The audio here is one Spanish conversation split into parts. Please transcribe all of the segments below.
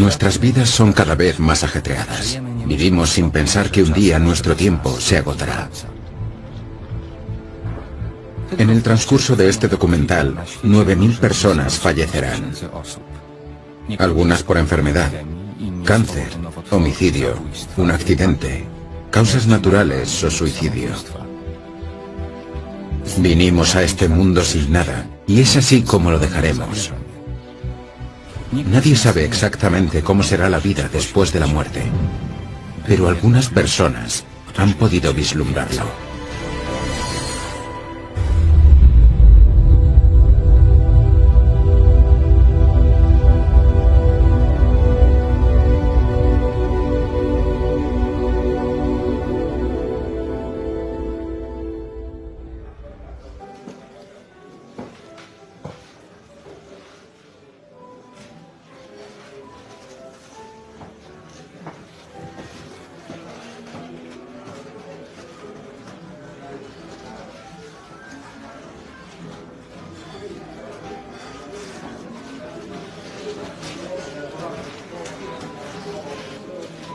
Nuestras vidas son cada vez más ajetreadas. Vivimos sin pensar que un día nuestro tiempo se agotará. En el transcurso de este documental, 9.000 personas fallecerán. Algunas por enfermedad, cáncer, homicidio, un accidente, causas naturales o suicidio. Vinimos a este mundo sin nada, y es así como lo dejaremos. Nadie sabe exactamente cómo será la vida después de la muerte, pero algunas personas han podido vislumbrarlo.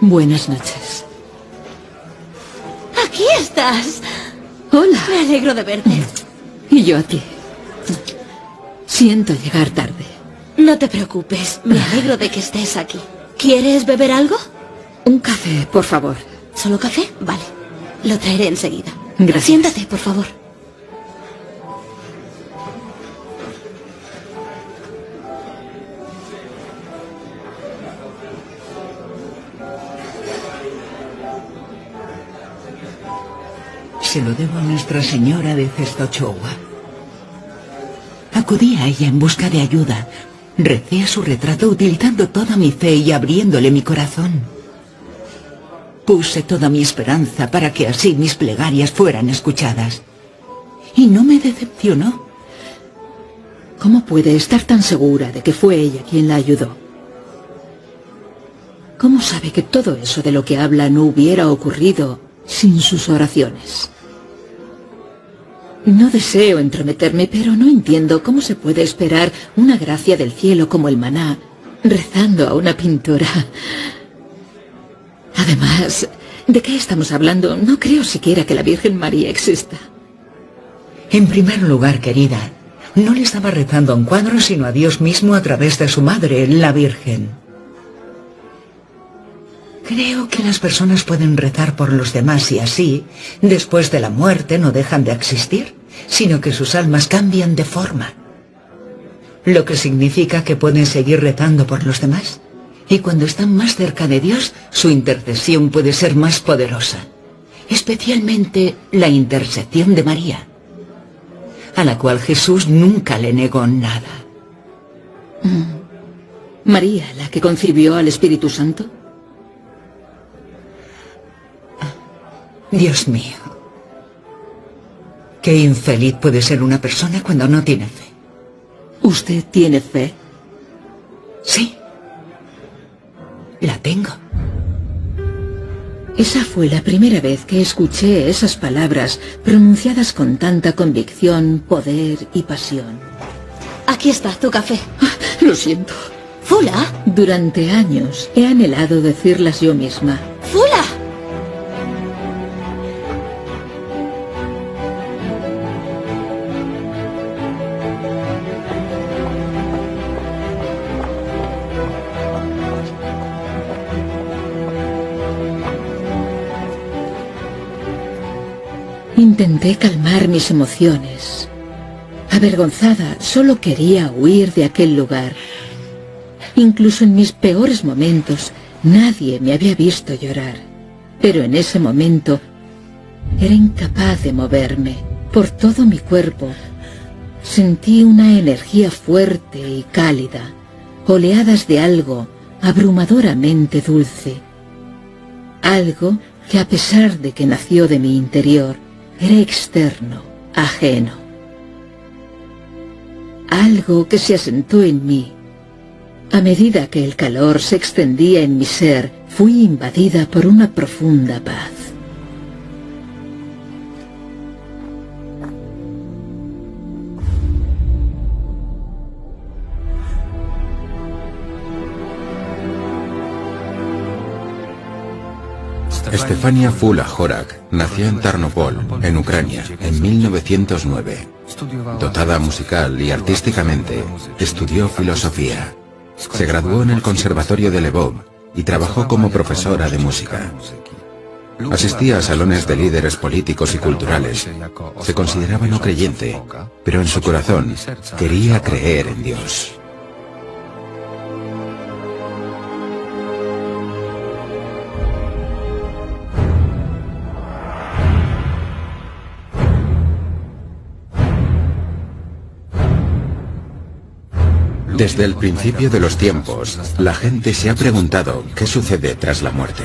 Buenas noches. ¡Aquí estás! Hola. Me alegro de verte. Y yo a ti. Siento llegar tarde. No te preocupes, me alegro de que estés aquí. ¿Quieres beber algo? Un café, por favor. ¿Solo café? Vale. Lo traeré enseguida. Gracias. Siéntate, por favor. Se lo debo a Nuestra Señora de Czestochowa. Acudí a ella en busca de ayuda. Recé a su retrato utilizando toda mi fe y abriéndole mi corazón. Puse toda mi esperanza para que así mis plegarias fueran escuchadas. Y no me decepcionó. ¿Cómo puede estar tan segura de que fue ella quien la ayudó? ¿Cómo sabe que todo eso de lo que habla no hubiera ocurrido sin sus oraciones? No deseo entrometerme, pero no entiendo cómo se puede esperar una gracia del cielo como el maná, rezando a una pintora. Además, ¿de qué estamos hablando? No creo siquiera que la Virgen María exista. En primer lugar, querida, no le estaba rezando a un cuadro, sino a Dios mismo a través de su madre, la Virgen. Creo que las personas pueden rezar por los demás y así, después de la muerte, no dejan de existir, sino que sus almas cambian de forma. Lo que significa que pueden seguir rezando por los demás. Y cuando están más cerca de Dios, su intercesión puede ser más poderosa. Especialmente la intercesión de María, a la cual Jesús nunca le negó nada. ¿María, la que concibió al Espíritu Santo? Dios mío, qué infeliz puede ser una persona cuando no tiene fe. ¿Usted tiene fe? Sí, la tengo. Esa fue la primera vez que escuché esas palabras pronunciadas con tanta convicción, poder y pasión. Aquí está tu café. Lo siento. ¿Fula? Durante años he anhelado decirlas yo misma. ¡Fula! Intenté calmar mis emociones. Avergonzada, solo quería huir de aquel lugar. Incluso en mis peores momentos, nadie me había visto llorar. Pero en ese momento, era incapaz de moverme. Por todo mi cuerpo, sentí una energía fuerte y cálida, oleadas de algo abrumadoramente dulce. Algo que, a pesar de que nació de mi interior, era externo, ajeno. Algo que se asentó en mí. A medida que el calor se extendía en mi ser, fui invadida por una profunda paz. Estefania Fula Horak nació en Tarnopol, en Ucrania, en 1909. Dotada musical y artísticamente, estudió filosofía. Se graduó en el Conservatorio de Lvov y trabajó como profesora de música. Asistía a salones de líderes políticos y culturales. Se consideraba no creyente, pero en su corazón quería creer en Dios. Desde el principio de los tiempos, la gente se ha preguntado qué sucede tras la muerte.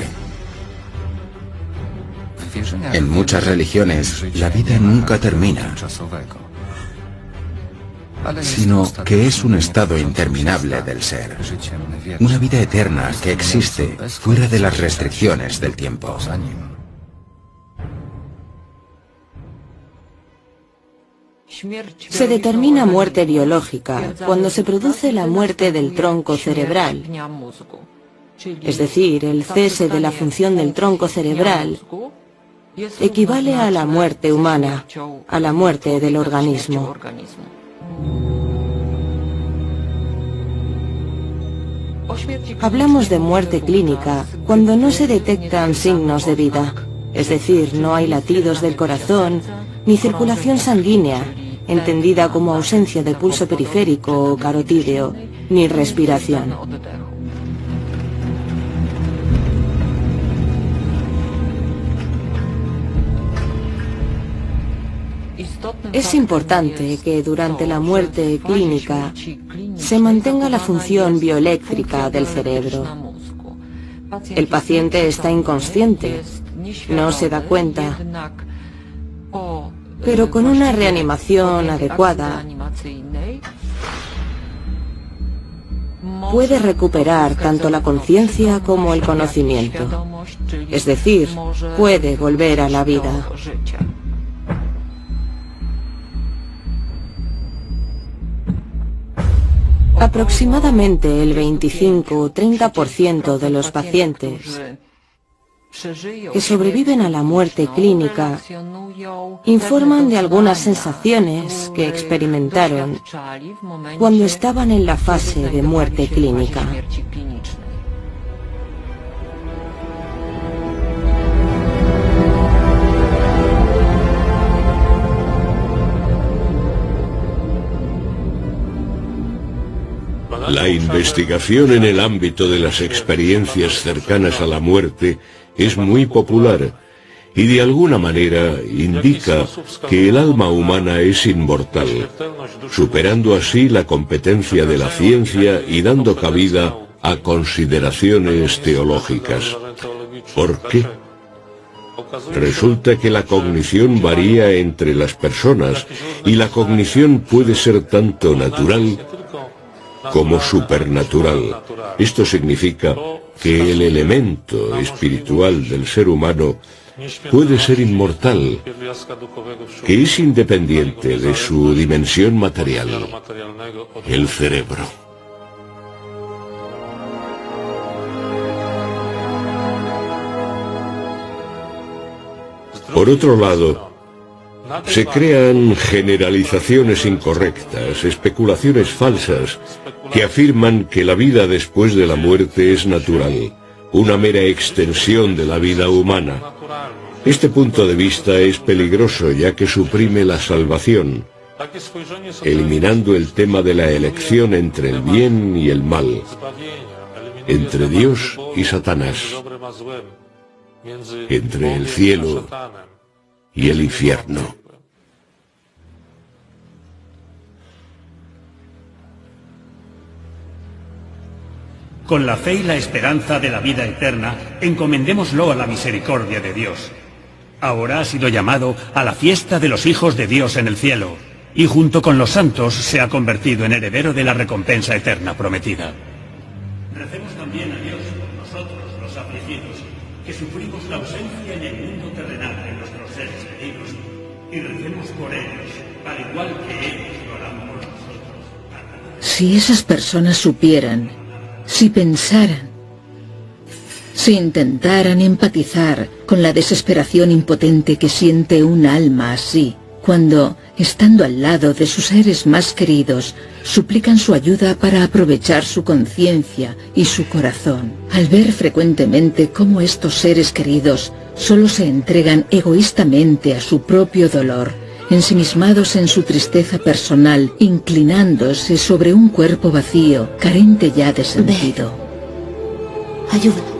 En muchas religiones, la vida nunca termina, sino que es un estado interminable del ser. Una vida eterna que existe fuera de las restricciones del tiempo. Se determina muerte biológica cuando se produce la muerte del tronco cerebral, es decir, el cese de la función del tronco cerebral equivale a la muerte humana, a la muerte del organismo. Hablamos de muerte clínica cuando no se detectan signos de vida, es decir, no hay latidos del corazón ni circulación sanguínea, entendida como ausencia de pulso periférico o carotídeo, ni respiración. Es importante que durante la muerte clínica se mantenga la función bioeléctrica del cerebro. El paciente está inconsciente, no se da cuenta, pero con una reanimación adecuada puede recuperar tanto la conciencia como el conocimiento, es decir, puede volver a la vida. Aproximadamente el 25 o 30% de los pacientes que sobreviven a la muerte clínica informan de algunas sensaciones que experimentaron cuando estaban en la fase de muerte clínica. La investigación en el ámbito de las experiencias cercanas a la muerte es muy popular y de alguna manera indica que el alma humana es inmortal, superando así la competencia de la ciencia y dando cabida a consideraciones teológicas. ¿Por qué? Resulta que la cognición varía entre las personas y la cognición puede ser tanto natural como supernatural. Esto significa que el elemento espiritual del ser humano puede ser inmortal, que es independiente de su dimensión material, el cerebro. Por otro lado, se crean generalizaciones incorrectas, especulaciones falsas, que afirman que la vida después de la muerte es natural, una mera extensión de la vida humana. Este punto de vista es peligroso ya que suprime la salvación, eliminando el tema de la elección entre el bien y el mal, entre Dios y Satanás, entre el cielo y el infierno. Con la fe y la esperanza de la vida eterna, encomendémoslo a la misericordia de Dios. Ahora ha sido llamado a la fiesta de los hijos de Dios en el cielo, y junto con los santos se ha convertido en heredero de la recompensa eterna prometida. Recemos también a Dios por nosotros, los afligidos, que sufrimos la ausencia en el mundo terrenal de nuestros seres queridos, y recemos por ellos, al igual que ellos lo harán por nosotros. Si esas personas supieran, si pensaran, Si intentaran empatizar con la desesperación impotente que siente un alma así, cuando, estando al lado de sus seres más queridos, suplican su ayuda para aprovechar su conciencia y su corazón, al ver frecuentemente cómo estos seres queridos solo se entregan egoístamente a su propio dolor, ensimismados en su tristeza personal, inclinándose sobre un cuerpo vacío, carente ya de sentido. Ayúdame.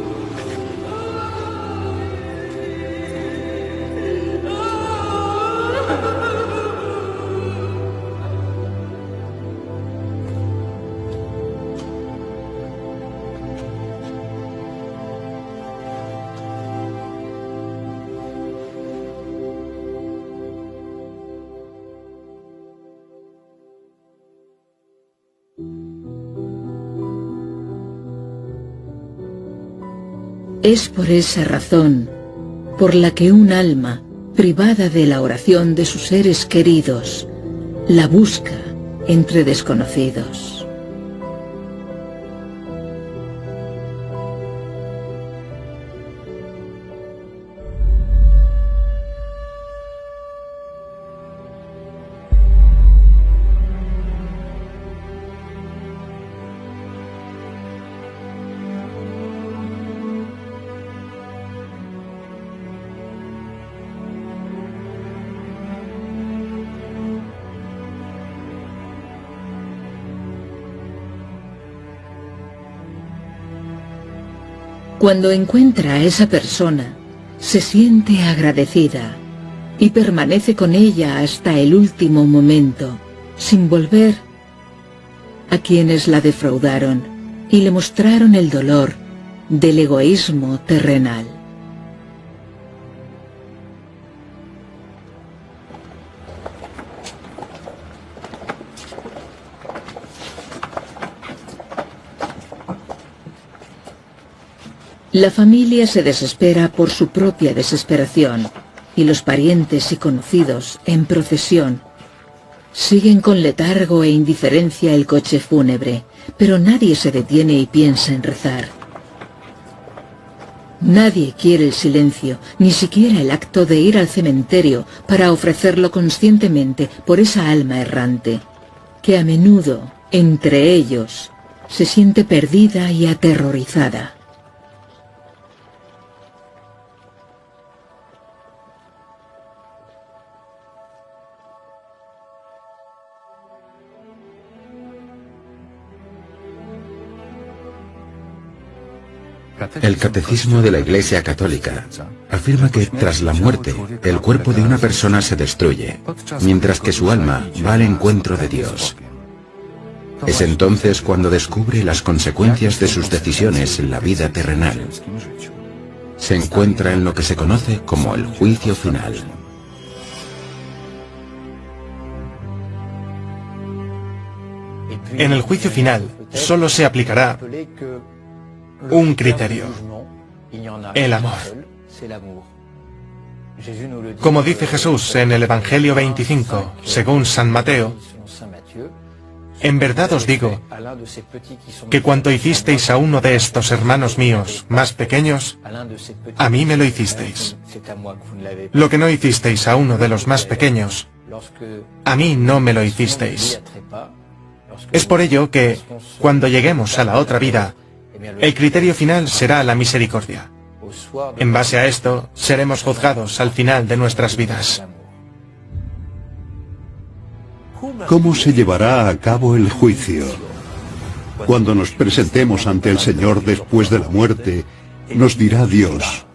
Es por esa razón por la que un alma, privada de la oración de sus seres queridos, la busca entre desconocidos. Cuando encuentra a esa persona, se siente agradecida y permanece con ella hasta el último momento, sin volver a quienes la defraudaron y le mostraron el dolor del egoísmo terrenal. La familia se desespera por su propia desesperación, y los parientes y conocidos, en procesión, siguen con letargo e indiferencia el coche fúnebre, pero nadie se detiene y piensa en rezar. Nadie quiere el silencio, ni siquiera el acto de ir al cementerio para ofrecerlo conscientemente por esa alma errante, que a menudo, entre ellos, se siente perdida y aterrorizada. El Catecismo de la Iglesia Católica afirma que tras la muerte, el cuerpo de una persona se destruye, mientras que su alma va al encuentro de Dios. Es entonces cuando descubre las consecuencias de sus decisiones en la vida terrenal. Se encuentra en lo que se conoce como el juicio final. En el juicio final solo se aplicará un criterio: el amor. Como dice Jesús en el Evangelio 25, según San Mateo: en verdad os digo que cuanto hicisteis a uno de estos hermanos míos más pequeños, a mí me lo hicisteis. Lo que no hicisteis a uno de los más pequeños, a mí no me lo hicisteis. Es por ello que, cuando lleguemos a la otra vida, el criterio final será la misericordia. En base a esto, seremos juzgados al final de nuestras vidas. ¿Cómo se llevará a cabo el juicio? Cuando nos presentemos ante el Señor después de la muerte, nos dirá Dios: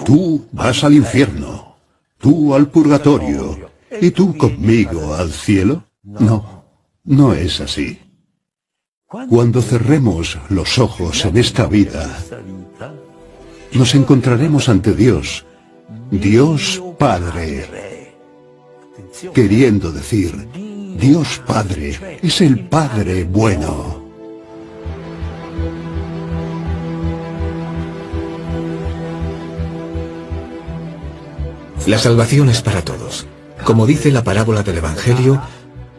tú vas al infierno, tú al purgatorio, y tú conmigo al cielo. No, no es así. Cuando cerremos los ojos en esta vida, nos encontraremos ante Dios, Dios Padre, queriendo decir, Dios Padre es el Padre bueno. La salvación es para todos. Como dice la parábola del Evangelio,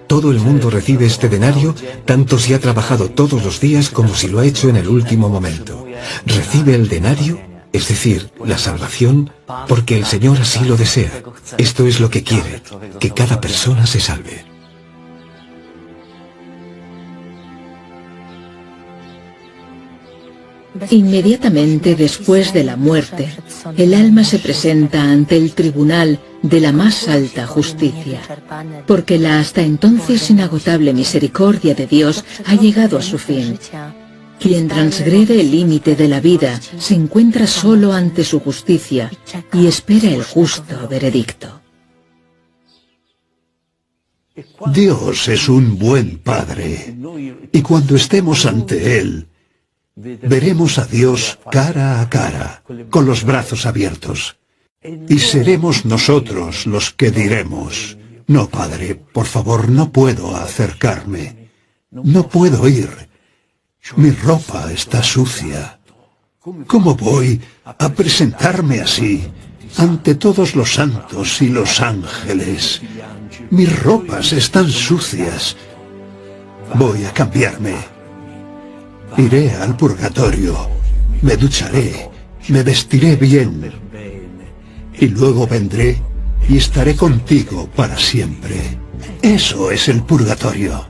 todo el mundo recibe este denario, tanto si ha trabajado todos los días como si lo ha hecho en el último momento. Recibe el denario es decir, la salvación, porque el Señor así lo desea. Esto es lo que quiere, que cada persona se salve. Inmediatamente después de la muerte, el alma se presenta ante el tribunal de la más alta justicia, porque la hasta entonces inagotable misericordia de Dios ha llegado a su fin. Quien transgrede el límite de la vida se encuentra solo ante su justicia y espera el justo veredicto. Dios es un buen Padre, y cuando estemos ante Él, veremos a Dios cara a cara, con los brazos abiertos, y seremos nosotros los que diremos: no, Padre, por favor, no puedo acercarme, no puedo ir, mi ropa está sucia. ¿Cómo voy a presentarme así ante todos los santos y los ángeles? Mis ropas están sucias. Voy a cambiarme. Iré al purgatorio, me ducharé, me vestiré bien, y luego vendré y estaré contigo para siempre. Eso es el purgatorio.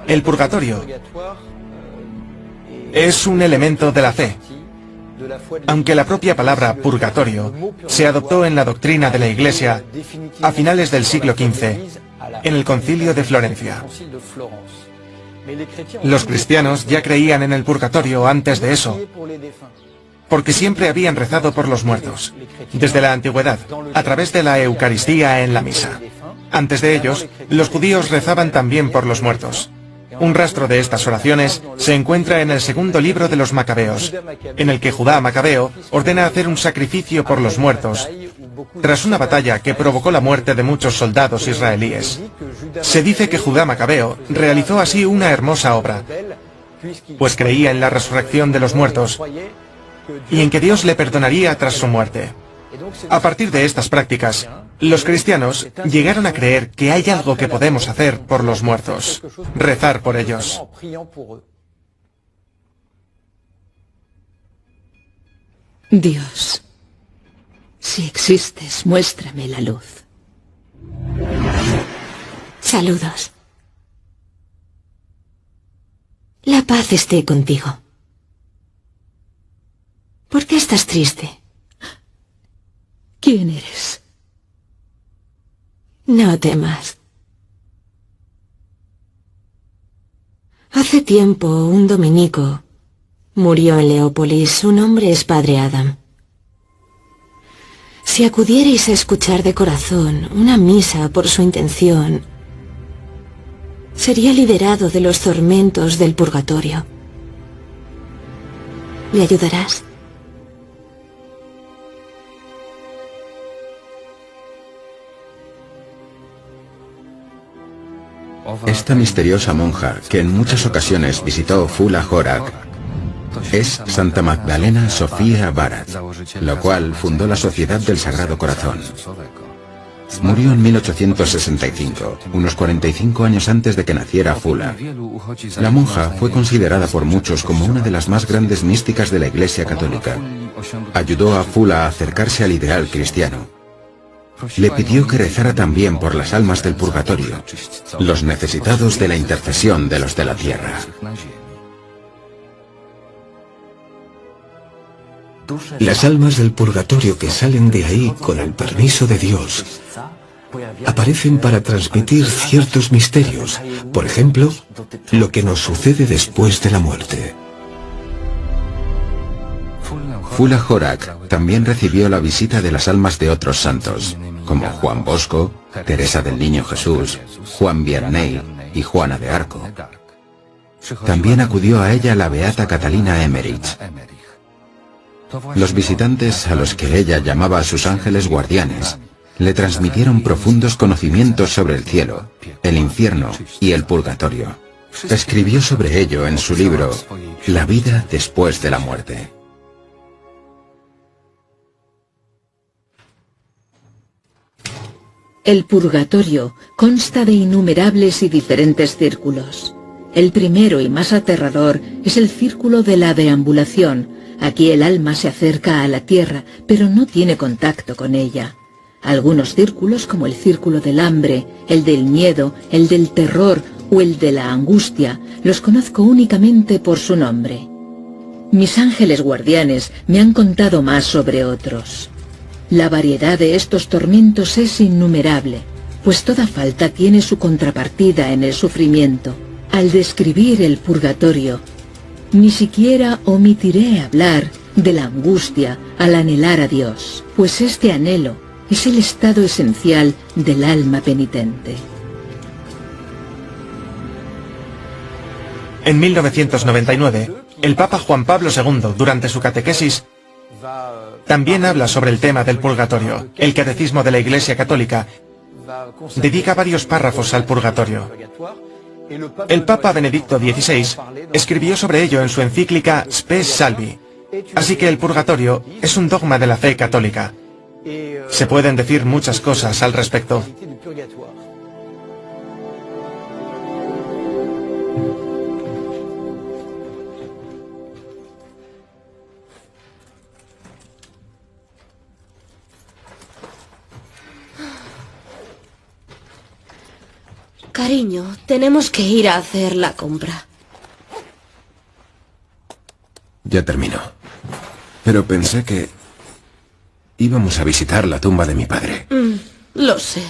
El purgatorio es un elemento de la fe, aunque la propia palabra purgatorio se adoptó en la doctrina de la Iglesia a finales del siglo XV, en el Concilio de Florencia. Los cristianos ya creían en el purgatorio antes de eso, porque siempre habían rezado por los muertos, desde la antigüedad, a través de la Eucaristía en la misa. Antes de ellos, los judíos rezaban también por los muertos. Un rastro de estas oraciones se encuentra en el segundo libro de los Macabeos, en el que Judá Macabeo ordena hacer un sacrificio por los muertos, tras una batalla que provocó la muerte de muchos soldados israelíes. Se dice que Judá Macabeo realizó así una hermosa obra, pues creía en la resurrección de los muertos y en que Dios le perdonaría tras su muerte. A partir de estas prácticas, los cristianos llegaron a creer que hay algo que podemos hacer por los muertos: rezar por ellos. Dios, si existes, muéstrame la luz. Saludos. La paz esté contigo. ¿Por qué estás triste? ¿Quién eres? No temas. Hace tiempo, un dominico murió en Leópolis. Su nombre es Padre Adam. Si acudierais a escuchar de corazón una misa por su intención, sería liberado de los tormentos del purgatorio. ¿Le ayudarás? Esta misteriosa monja, que en muchas ocasiones visitó Fula Horak, es Santa Magdalena Sofía Barat, la cual fundó la Sociedad del Sagrado Corazón. Murió en 1865, unos 45 años antes de que naciera Fula. La monja fue considerada por muchos como una de las más grandes místicas de la Iglesia Católica. Ayudó a Fula a acercarse al ideal cristiano. Le pidió que rezara también por las almas del purgatorio, los necesitados de la intercesión de los de la tierra. Las almas del purgatorio que salen de ahí con el permiso de Dios aparecen para transmitir ciertos misterios, por ejemplo, lo que nos sucede después de la muerte. Fula Horak también recibió la visita de las almas de otros santos, como Juan Bosco, Teresa del Niño Jesús, Juan Vianney y Juana de Arco. También acudió a ella la beata Catalina Emmerich. Los visitantes, a los que ella llamaba a sus ángeles guardianes, le transmitieron profundos conocimientos sobre el cielo, el infierno y el purgatorio. Escribió sobre ello en su libro La vida después de la muerte. El purgatorio consta de innumerables y diferentes círculos. El primero y más aterrador es el círculo de la deambulación. Aquí el alma se acerca a la tierra, pero no tiene contacto con ella. Algunos círculos, como el círculo del hambre, el del miedo, el del terror o el de la angustia, los conozco únicamente por su nombre. Mis ángeles guardianes me han contado más sobre otros. La variedad de estos tormentos es innumerable, pues toda falta tiene su contrapartida en el sufrimiento. Al describir el purgatorio, ni siquiera omitiré hablar de la angustia al anhelar a Dios, pues este anhelo es el estado esencial del alma penitente. En 1999, el Papa Juan Pablo II, durante su catequesis, también habla sobre el tema del purgatorio. El Catecismo de la Iglesia Católica dedica varios párrafos al purgatorio. El Papa Benedicto XVI escribió sobre ello en su encíclica Spes Salvi. Así que el purgatorio es un dogma de la fe católica. Se pueden decir muchas cosas al respecto. Cariño, tenemos que ir a hacer la compra. Ya terminó. Pero pensé que íbamos a visitar la tumba de mi padre. Lo sé.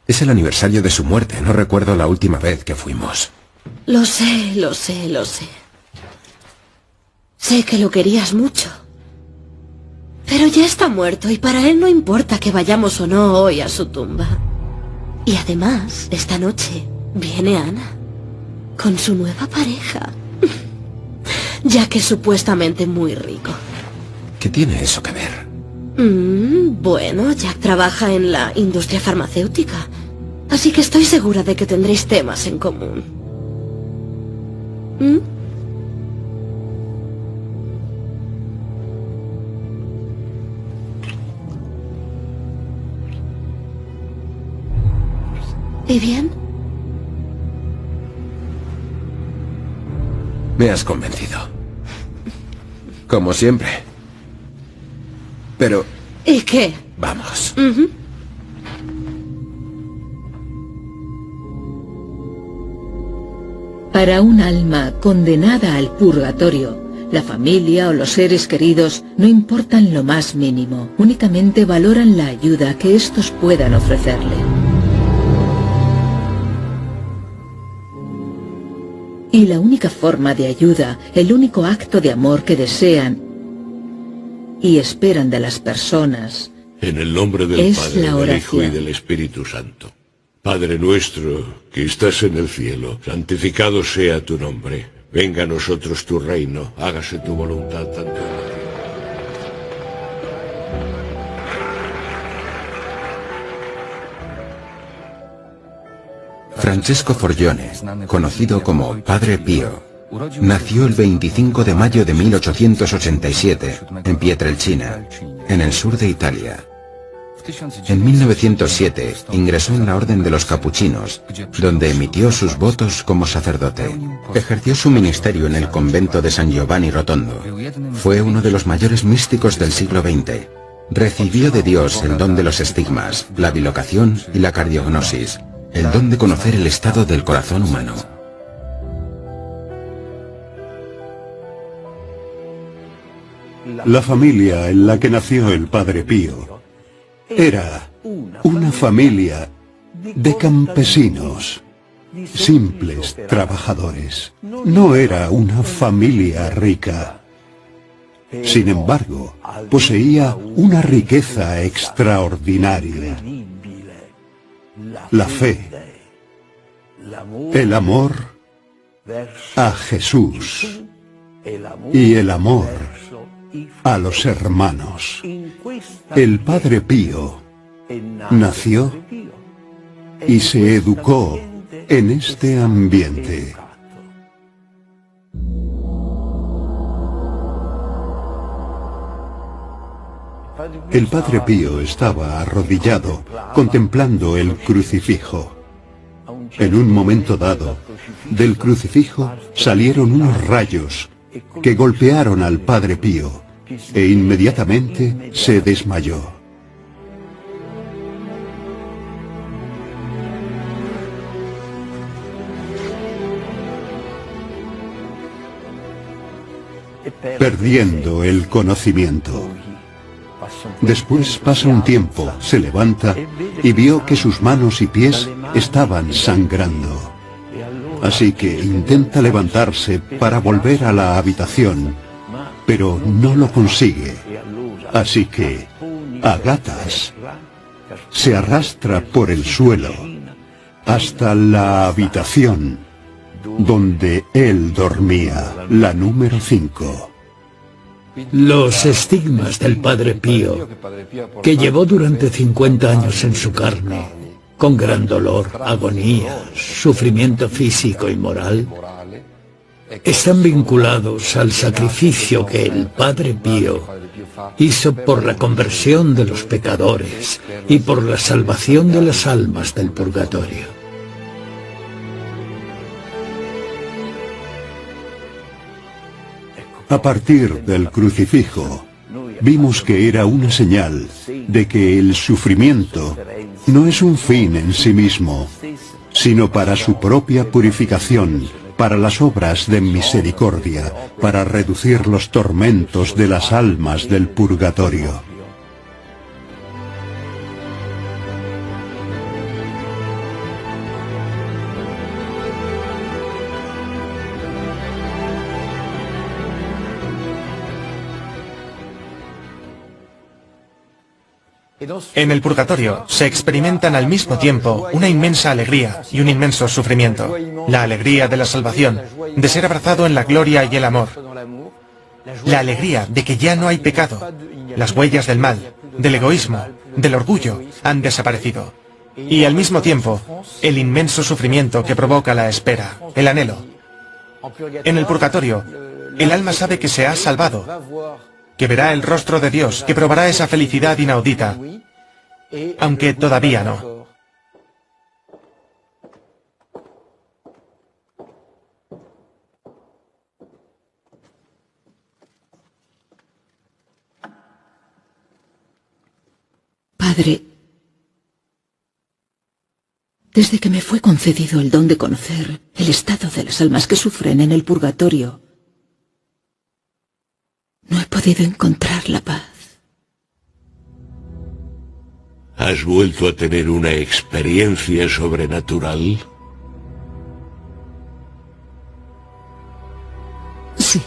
Es el aniversario de su muerte. No recuerdo la última vez que fuimos. Lo sé, lo sé, lo sé. Sé que lo querías mucho. Pero ya está muerto y para él no importa que vayamos o no hoy a su tumba. Y además, esta noche viene Ana con su nueva pareja. Ya que es supuestamente muy rico. ¿Qué tiene eso que ver? Bueno, Jack trabaja en la industria farmacéutica. Así que estoy segura de que tendréis temas en común. ¿Y bien? Me has convencido. Como siempre. Pero... ¿Y qué? Vamos. Para un alma condenada al purgatorio, la familia o los seres queridos no importan lo más mínimo, únicamente valoran la ayuda que estos puedan ofrecerle. Y la única forma de ayuda, el único acto de amor que desean y esperan de las personas, en el nombre del es Padre, la del Hijo y oración. del Espíritu Santo. Padre nuestro, que estás en el cielo, santificado sea tu nombre. Venga a nosotros tu reino, hágase tu voluntad tanto en la tierra. Francesco Forgione, conocido como Padre Pío, nació el 25 de mayo de 1887 en Pietrelcina, en el sur de Italia. En 1907 ingresó en la Orden de los Capuchinos, donde emitió sus votos como sacerdote. Ejerció su ministerio en el convento de San Giovanni Rotondo. Fue uno de los mayores místicos del siglo XX. Recibió de Dios el don de los estigmas, la bilocación y la cardiognosis, el don de conocer el estado del corazón humano. La familia en la que nació el Padre Pío era una familia de campesinos, simples trabajadores. No era una familia rica. Sin embargo, poseía una riqueza extraordinaria. La fe, el amor a Jesús y el amor a los hermanos. El Padre Pío nació y se educó en este ambiente. El Padre Pío estaba arrodillado, contemplando el crucifijo. En un momento dado, del crucifijo salieron unos rayos que golpearon al Padre Pío, e inmediatamente se desmayó. Perdiendo el conocimiento. Después pasa un tiempo, se levanta y vio que sus manos y pies estaban sangrando. Así que intenta levantarse para volver a la habitación, pero no lo consigue. Así que, a gatas, se arrastra por el suelo hasta la habitación donde él dormía, la número 5. Los estigmas del Padre Pío, que llevó durante 50 años en su carne, con gran dolor, agonía, sufrimiento físico y moral, están vinculados al sacrificio que el Padre Pío hizo por la conversión de los pecadores y por la salvación de las almas del purgatorio. A partir del crucifijo, vimos que era una señal de que el sufrimiento no es un fin en sí mismo, sino para su propia purificación, para las obras de misericordia, para reducir los tormentos de las almas del purgatorio. En el purgatorio se experimentan al mismo tiempo una inmensa alegría y un inmenso sufrimiento. La alegría de la salvación, de ser abrazado en la gloria y el amor. La alegría de que ya no hay pecado. Las huellas del mal, del egoísmo, del orgullo han desaparecido. Y al mismo tiempo, el inmenso sufrimiento que provoca la espera, el anhelo. En el purgatorio, el alma sabe que se ha salvado, que verá el rostro de Dios, que probará esa felicidad inaudita, aunque todavía no. Padre, desde que me fue concedido el don de conocer el estado de las almas que sufren en el purgatorio, no he podido encontrar la paz. ¿Has vuelto a tener una experiencia sobrenatural? Sí.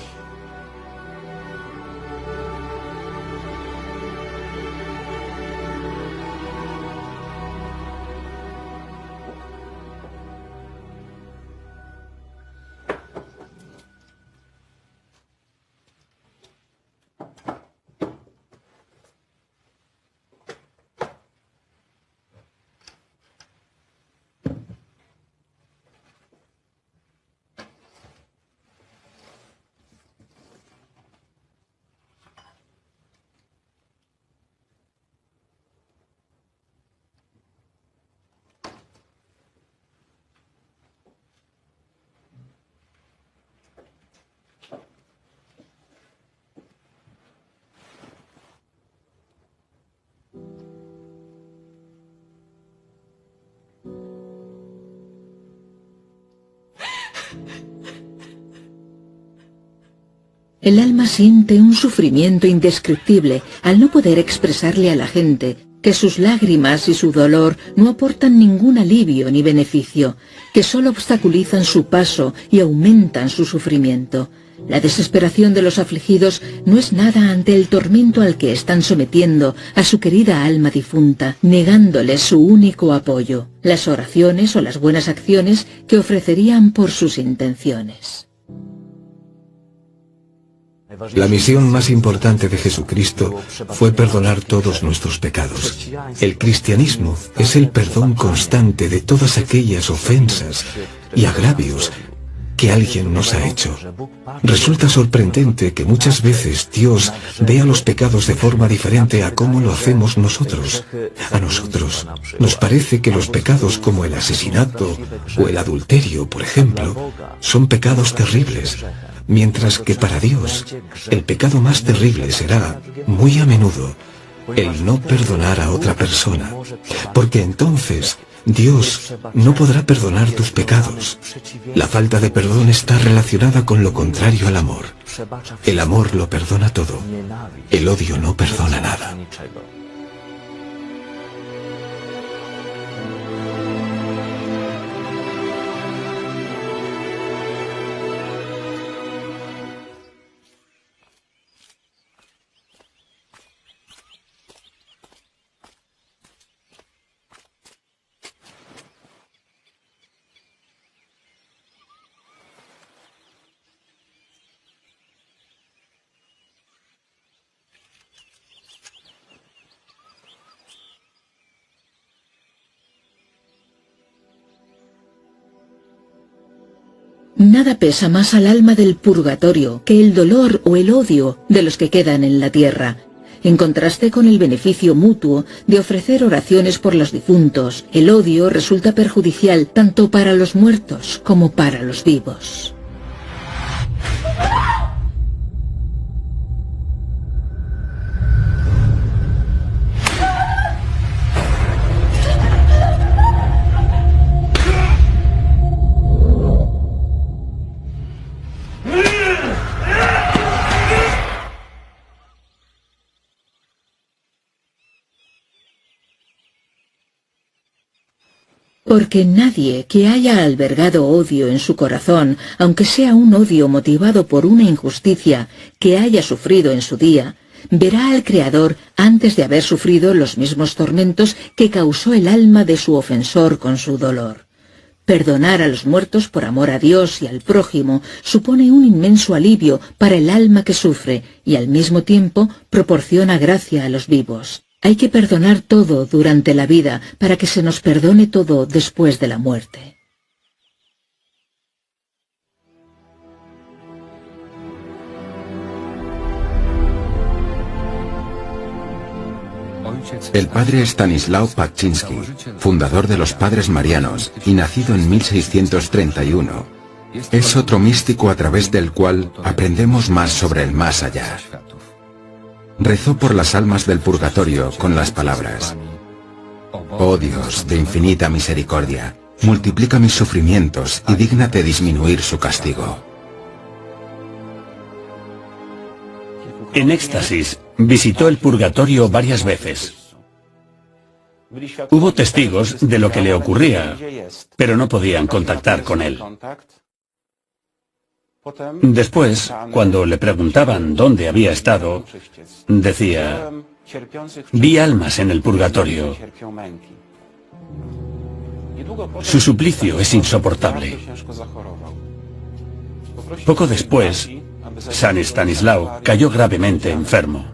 El alma siente un sufrimiento indescriptible al no poder expresarle a la gente que sus lágrimas y su dolor no aportan ningún alivio ni beneficio, que solo obstaculizan su paso y aumentan su sufrimiento. La desesperación de los afligidos no es nada ante el tormento al que están sometiendo a su querida alma difunta, negándoles su único apoyo, las oraciones o las buenas acciones que ofrecerían por sus intenciones. La misión más importante de Jesucristo fue perdonar todos nuestros pecados. El cristianismo es el perdón constante de todas aquellas ofensas y agravios que alguien nos ha hecho. Resulta sorprendente que muchas veces Dios vea los pecados de forma diferente a cómo lo hacemos nosotros. A nosotros nos parece que los pecados como el asesinato o el adulterio, por ejemplo, son pecados terribles, mientras que para Dios el pecado más terrible será, muy a menudo, el no perdonar a otra persona, porque entonces Dios no podrá perdonar tus pecados. La falta de perdón está relacionada con lo contrario al amor. El amor lo perdona todo. El odio no perdona nada. Nada pesa más al alma del purgatorio que el dolor o el odio de los que quedan en la tierra, en contraste con el beneficio mutuo de ofrecer oraciones por los difuntos. El odio resulta perjudicial tanto para los muertos como para los vivos. Porque nadie que haya albergado odio en su corazón, aunque sea un odio motivado por una injusticia que haya sufrido en su día, verá al Creador antes de haber sufrido los mismos tormentos que causó el alma de su ofensor con su dolor. Perdonar a los muertos por amor a Dios y al prójimo supone un inmenso alivio para el alma que sufre y al mismo tiempo proporciona gracia a los vivos. Hay que perdonar todo durante la vida para que se nos perdone todo después de la muerte. El padre Stanislao Paczynski, fundador de los Padres Marianos y nacido en 1631, es otro místico a través del cual aprendemos más sobre el más allá. Rezó por las almas del purgatorio con las palabras: «Oh Dios de infinita misericordia, multiplica mis sufrimientos y dígnate disminuir su castigo». En éxtasis, visitó el purgatorio varias veces. Hubo testigos de lo que le ocurría, pero no podían contactar con él. Después, cuando le preguntaban dónde había estado, decía: «Vi almas en el purgatorio. Su suplicio es insoportable». Poco después, San Stanislao cayó gravemente enfermo.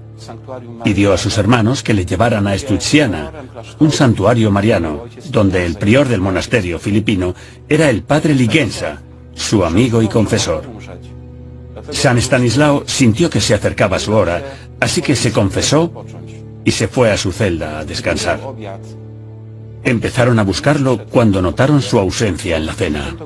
Pidió a sus hermanos que le llevaran a Stutziana, un santuario mariano, donde el prior del monasterio filipino era el padre Ligenza, su amigo y confesor. San Stanislao sintió que se acercaba su hora, así que se confesó y se fue a su celda a descansar. Empezaron a buscarlo cuando notaron su ausencia en la cena.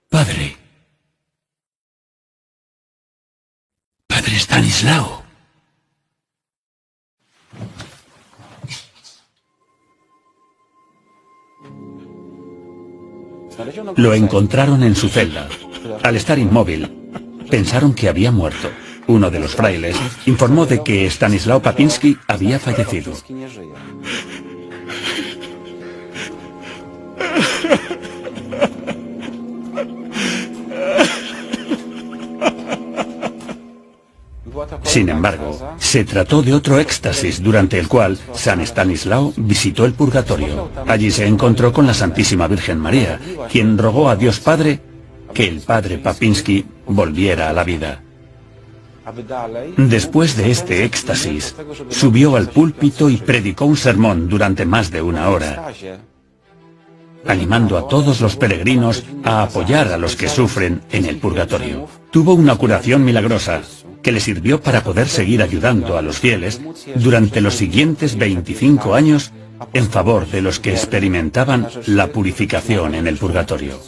Padre. Padre Stanislao. Lo encontraron en su celda. Al estar inmóvil, pensaron que había muerto. Uno de los frailes informó de que Stanislao Paczynski había fallecido. Sin embargo, se trató de otro éxtasis durante el cual San Stanislao visitó el purgatorio. Allí se encontró con la Santísima Virgen María, quien rogó a Dios Padre que el padre Paczynski volviera a la vida. Después de este éxtasis, subió al púlpito y predicó un sermón durante más de 1 hora, animando a todos los peregrinos a apoyar a los que sufren en el purgatorio. Tuvo una curación milagrosa que le sirvió para poder seguir ayudando a los fieles durante los siguientes 25 años en favor de los que experimentaban la purificación en el purgatorio.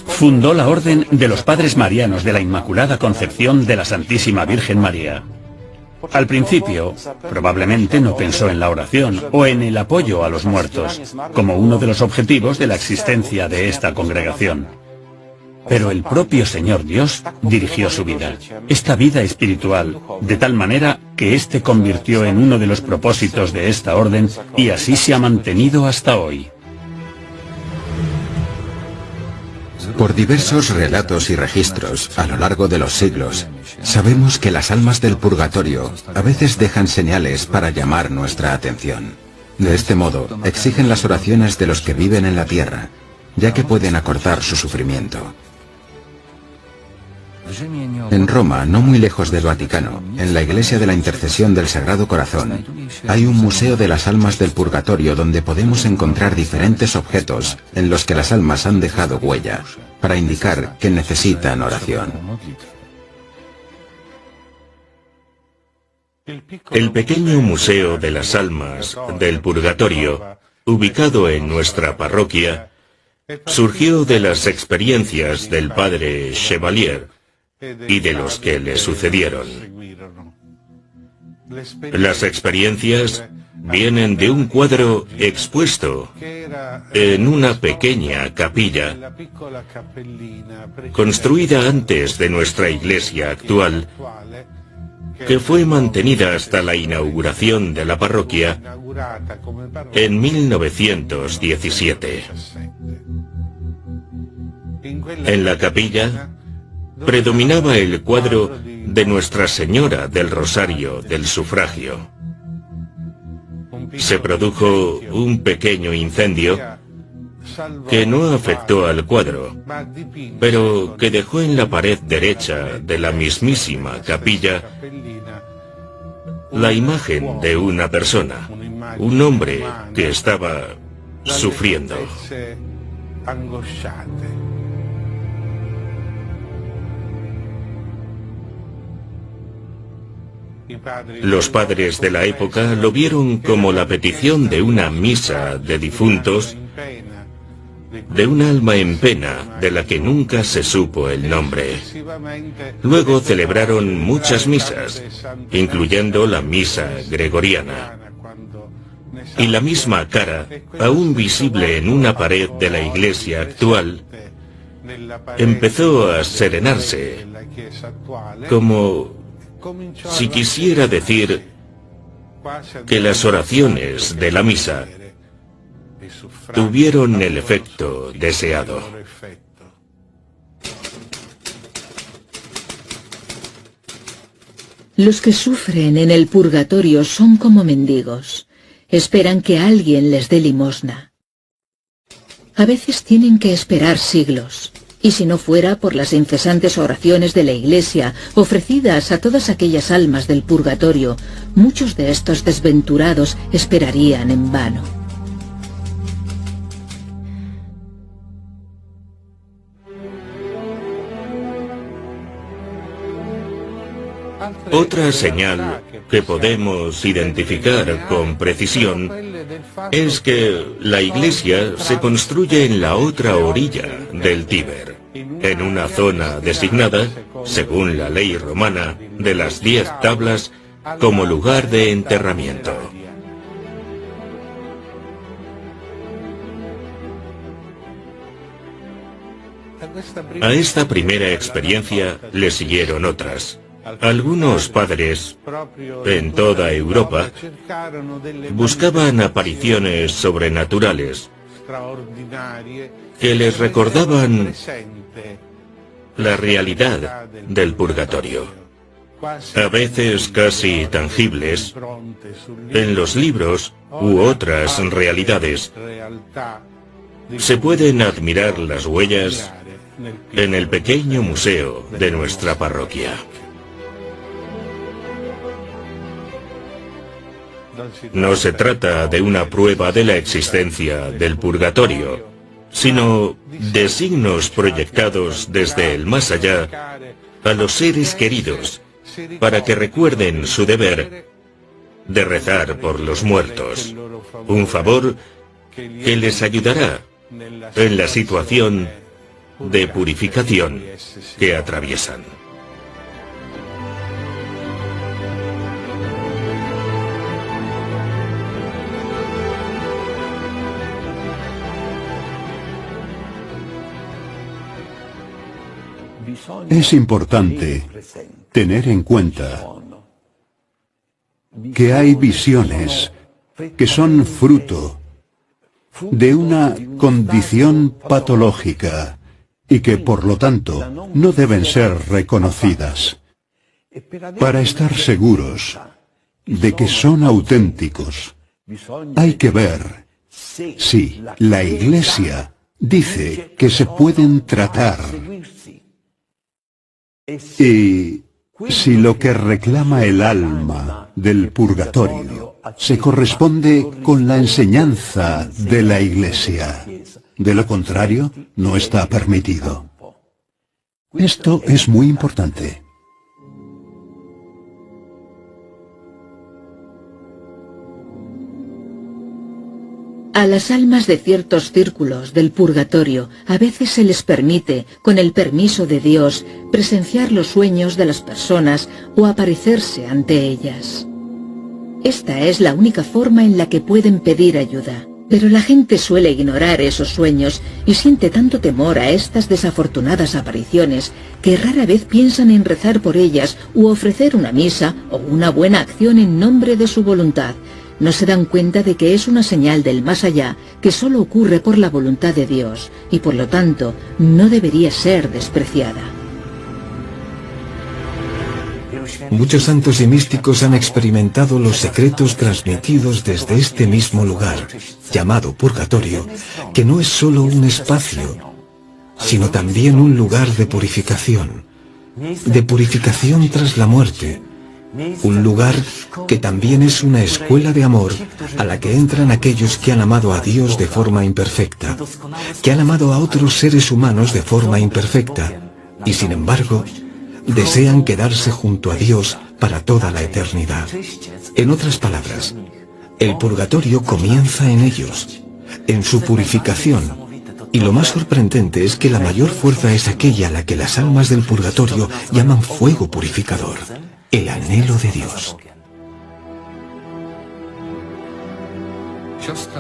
Fundó la Orden de los Padres Marianos de la Inmaculada Concepción de la Santísima Virgen María. Al principio, probablemente no pensó en la oración o en el apoyo a los muertos, como uno de los objetivos de la existencia de esta congregación. Pero el propio Señor Dios dirigió su vida, esta vida espiritual, de tal manera que éste convirtió en uno de los propósitos de esta orden y así se ha mantenido hasta hoy. Por diversos relatos y registros a lo largo de los siglos, sabemos que las almas del purgatorio a veces dejan señales para llamar nuestra atención. De este modo, exigen las oraciones de los que viven en la tierra, ya que pueden acortar su sufrimiento. En Roma, no muy lejos del Vaticano, en la Iglesia de la Intercesión del Sagrado Corazón, hay un museo de las almas del purgatorio donde podemos encontrar diferentes objetos en los que las almas han dejado huella, para indicar que necesitan oración. El pequeño Museo de las Almas del Purgatorio, ubicado en nuestra parroquia, surgió de las experiencias del padre Chevalier y de los que le sucedieron. Las experiencias vienen de un cuadro expuesto en una pequeña capilla construida antes de nuestra iglesia actual, que fue mantenida hasta la inauguración de la parroquia en 1917. En la capilla predominaba el cuadro de Nuestra Señora del Rosario del Sufragio. Se produjo un pequeño incendio que no afectó al cuadro, pero que dejó en la pared derecha de la mismísima capilla la imagen de una persona, un hombre que estaba sufriendo. Los padres de la época lo vieron como la petición de una misa de difuntos, de un alma en pena de la que nunca se supo el nombre. Luego celebraron muchas misas, incluyendo la misa gregoriana. Y la misma cara, aún visible en una pared de la iglesia actual, empezó a serenarse, como si quisiera decir que las oraciones de la misa tuvieron el efecto deseado. Los que sufren en el purgatorio son como mendigos. Esperan que alguien les dé limosna. A veces tienen que esperar siglos. Y si no fuera por las incesantes oraciones de la Iglesia ofrecidas a todas aquellas almas del purgatorio, muchos de estos desventurados esperarían en vano. Otra señal que podemos identificar con precisión es que la iglesia se construye en la otra orilla del Tíber, en una zona designada, según la ley romana, de las 10 tablas, como lugar de enterramiento. A esta primera experiencia le siguieron otras. Algunos padres, en toda Europa, buscaban apariciones sobrenaturales que les recordaban la realidad del purgatorio. a veces casi tangibles, en los libros u otras realidades. Se pueden admirar las huellas en el pequeño museo de nuestra parroquia. No se trata de una prueba de la existencia del purgatorio, sino de signos proyectados desde el más allá a los seres queridos, para que recuerden su deber de rezar por los muertos, un favor que les ayudará en la situación de purificación que atraviesan. Es importante tener en cuenta que hay visiones que son fruto de una condición patológica y que por lo tanto no deben ser reconocidas. Para estar seguros de que son auténticos, hay que ver si la Iglesia dice que se pueden tratar y si lo que reclama el alma del purgatorio se corresponde con la enseñanza de la Iglesia. De lo contrario, no está permitido. Esto es muy importante. A las almas de ciertos círculos del purgatorio a veces se les permite, con el permiso de Dios, presenciar los sueños de las personas o aparecerse ante ellas. Esta es la única forma en la que pueden pedir ayuda. Pero la gente suele ignorar esos sueños y siente tanto temor a estas desafortunadas apariciones que rara vez piensan en rezar por ellas u ofrecer una misa o una buena acción en nombre de su voluntad. No se dan cuenta de que es una señal del más allá que solo ocurre por la voluntad de Dios y por lo tanto no debería ser despreciada. Muchos santos y místicos han experimentado los secretos transmitidos desde este mismo lugar, llamado purgatorio, que no es solo un espacio, sino también un lugar de purificación tras la muerte, un lugar que también es una escuela de amor a la que entran aquellos que han amado a Dios de forma imperfecta, que han amado a otros seres humanos de forma imperfecta, y sin embargo, desean quedarse junto a Dios para toda la eternidad. En otras palabras, el purgatorio comienza en ellos, en su purificación, y lo más sorprendente es que la mayor fuerza es aquella a la que las almas del purgatorio llaman fuego purificador, el anhelo de Dios.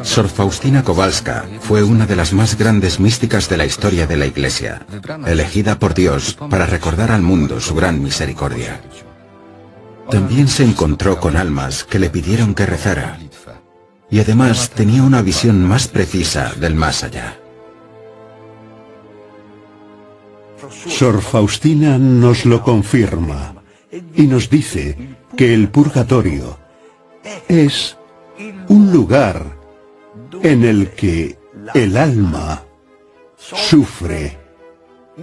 Sor Faustina Kowalska fue una de las más grandes místicas de la historia de la Iglesia, elegida por Dios para recordar al mundo su gran misericordia. También se encontró con almas que le pidieron que rezara, y además tenía una visión más precisa del más allá. Sor Faustina nos lo confirma y nos dice que el purgatorio es un lugar en el que el alma sufre,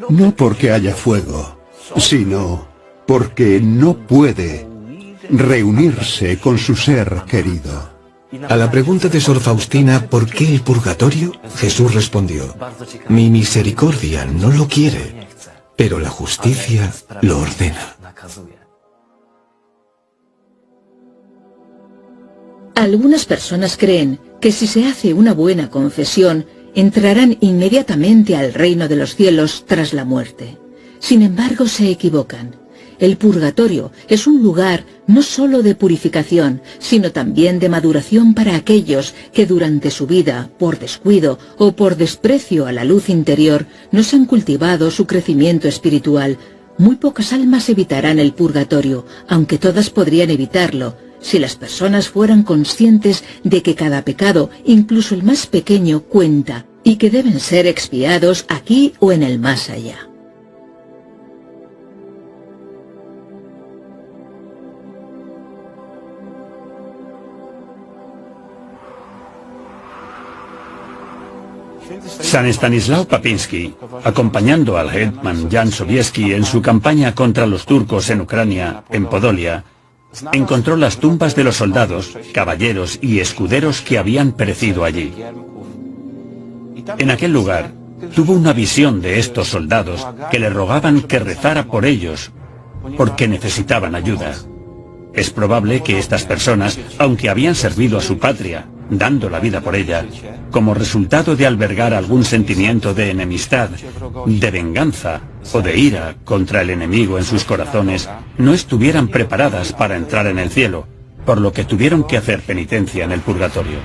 no porque haya fuego, sino porque no puede reunirse con su ser querido. A la pregunta de Sor Faustina, ¿por qué el purgatorio?, Jesús respondió: mi misericordia no lo quiere, pero la justicia lo ordena. Algunas personas creen que si se hace una buena confesión, entrarán inmediatamente al reino de los cielos tras la muerte. Sin embargo, se equivocan. El purgatorio es un lugar no solo de purificación, sino también de maduración para aquellos que durante su vida, por descuido o por desprecio a la luz interior, no se han cultivado su crecimiento espiritual. Muy pocas almas evitarán el purgatorio, aunque todas podrían evitarlo, si las personas fueran conscientes de que cada pecado, incluso el más pequeño, cuenta, y que deben ser expiados aquí o en el más allá. San Stanislao Papinski, acompañando al hetman Jan Sobieski en su campaña contra los turcos en Ucrania, en Podolia, encontró las tumbas de los soldados, caballeros y escuderos que habían perecido allí. En aquel lugar, tuvo una visión de estos soldados que le rogaban que rezara por ellos, porque necesitaban ayuda. Es probable que estas personas, aunque habían servido a su patria, dando la vida por ella, como resultado de albergar algún sentimiento de enemistad, de venganza o de ira contra el enemigo en sus corazones, no estuvieran preparadas para entrar en el cielo, por lo que tuvieron que hacer penitencia en el purgatorio.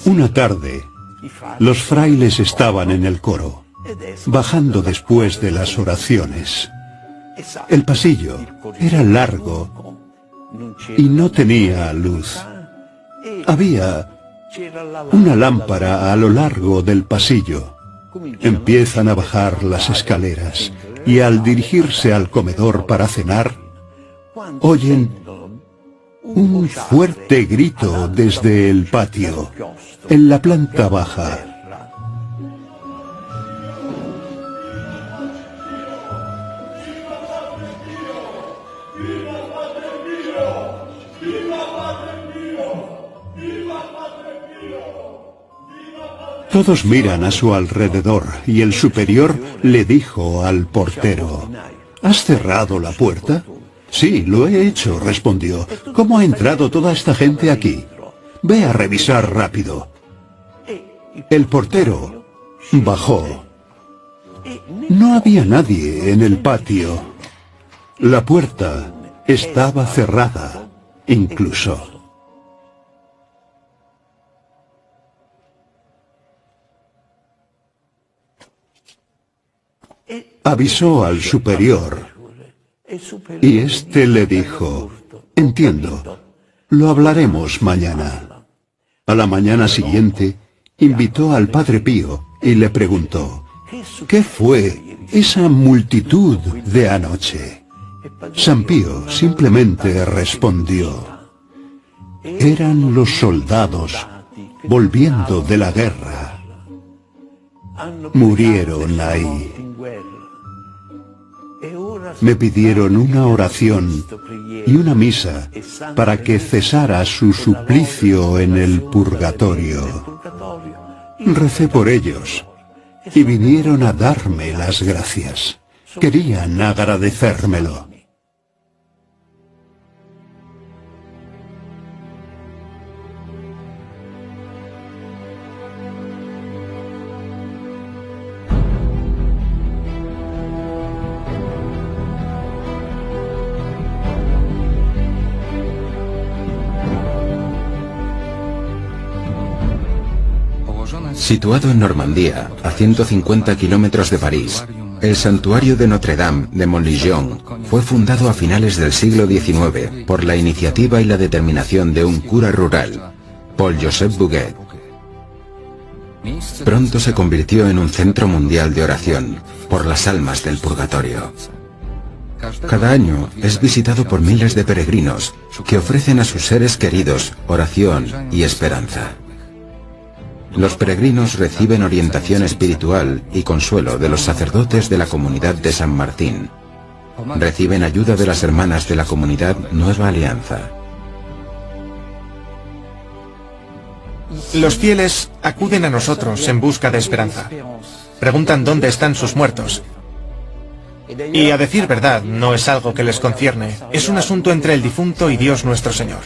Una tarde, los frailes estaban en el coro, bajando después de las oraciones. El pasillo era largo y no tenía luz. Había una lámpara a lo largo del pasillo. Empiezan a bajar las escaleras y al dirigirse al comedor para cenar, oyen un fuerte grito desde el patio, en la planta baja. Todos miran a su alrededor y el superior le dijo al portero: ¿Has cerrado la puerta? Sí, lo he hecho, respondió. ¿Cómo ha entrado toda esta gente aquí? Ve a revisar rápido. El portero bajó. No había nadie en el patio. La puerta estaba cerrada, incluso. Avisó al superior. Y este le dijo: entiendo, lo hablaremos mañana. A la mañana siguiente, invitó al Padre Pío y le preguntó: ¿qué fue esa multitud de anoche? San Pío simplemente respondió: eran los soldados volviendo de la guerra. Murieron ahí. Me pidieron una oración y una misa para que cesara su suplicio en el purgatorio. Recé por ellos y vinieron a darme las gracias. Querían agradecérmelo. Situado en Normandía, a 150 kilómetros de París, el santuario de Notre-Dame de Montlignon fue fundado a finales del siglo XIX por la iniciativa y la determinación de un cura rural, Paul-Joseph Bouguet. Pronto se convirtió en un centro mundial de oración por las almas del purgatorio. Cada año es visitado por miles de peregrinos que ofrecen a sus seres queridos oración y esperanza. Los peregrinos reciben orientación espiritual y consuelo de los sacerdotes de la comunidad de San Martín. Reciben ayuda de las hermanas de la comunidad Nueva Alianza. Los fieles acuden a nosotros en busca de esperanza. Preguntan dónde están sus muertos. Y a decir verdad, no es algo que les concierne. Es un asunto entre el difunto y Dios nuestro Señor.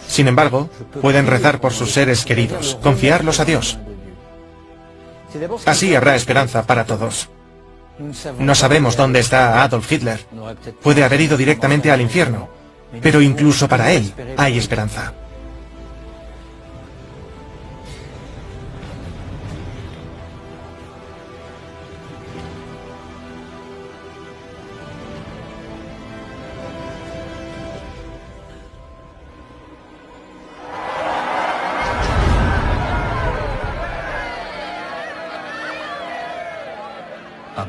Sin embargo, pueden rezar por sus seres queridos, confiarlos a Dios. Así habrá esperanza para todos. No sabemos dónde está Adolf Hitler. Puede haber ido directamente al infierno, pero incluso para él hay esperanza.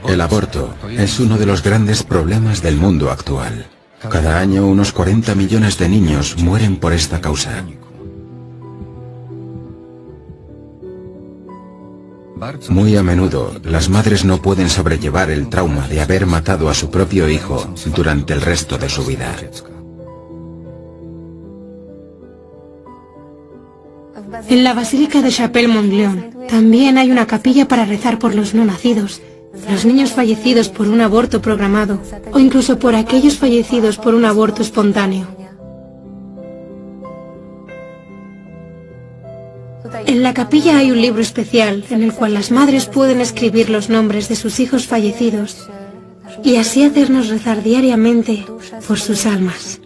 El aborto es uno de los grandes problemas del mundo actual. Cada año unos 40 millones de niños mueren por esta causa. Muy a menudo, las madres no pueden sobrellevar el trauma de haber matado a su propio hijo durante el resto de su vida. En la Basílica de Chapelle-Montléon también hay una capilla para rezar por los no nacidos, los niños fallecidos por un aborto programado o incluso por aquellos fallecidos por un aborto espontáneo. En la capilla hay un libro especial en el cual las madres pueden escribir los nombres de sus hijos fallecidos y así hacernos rezar diariamente por sus almas.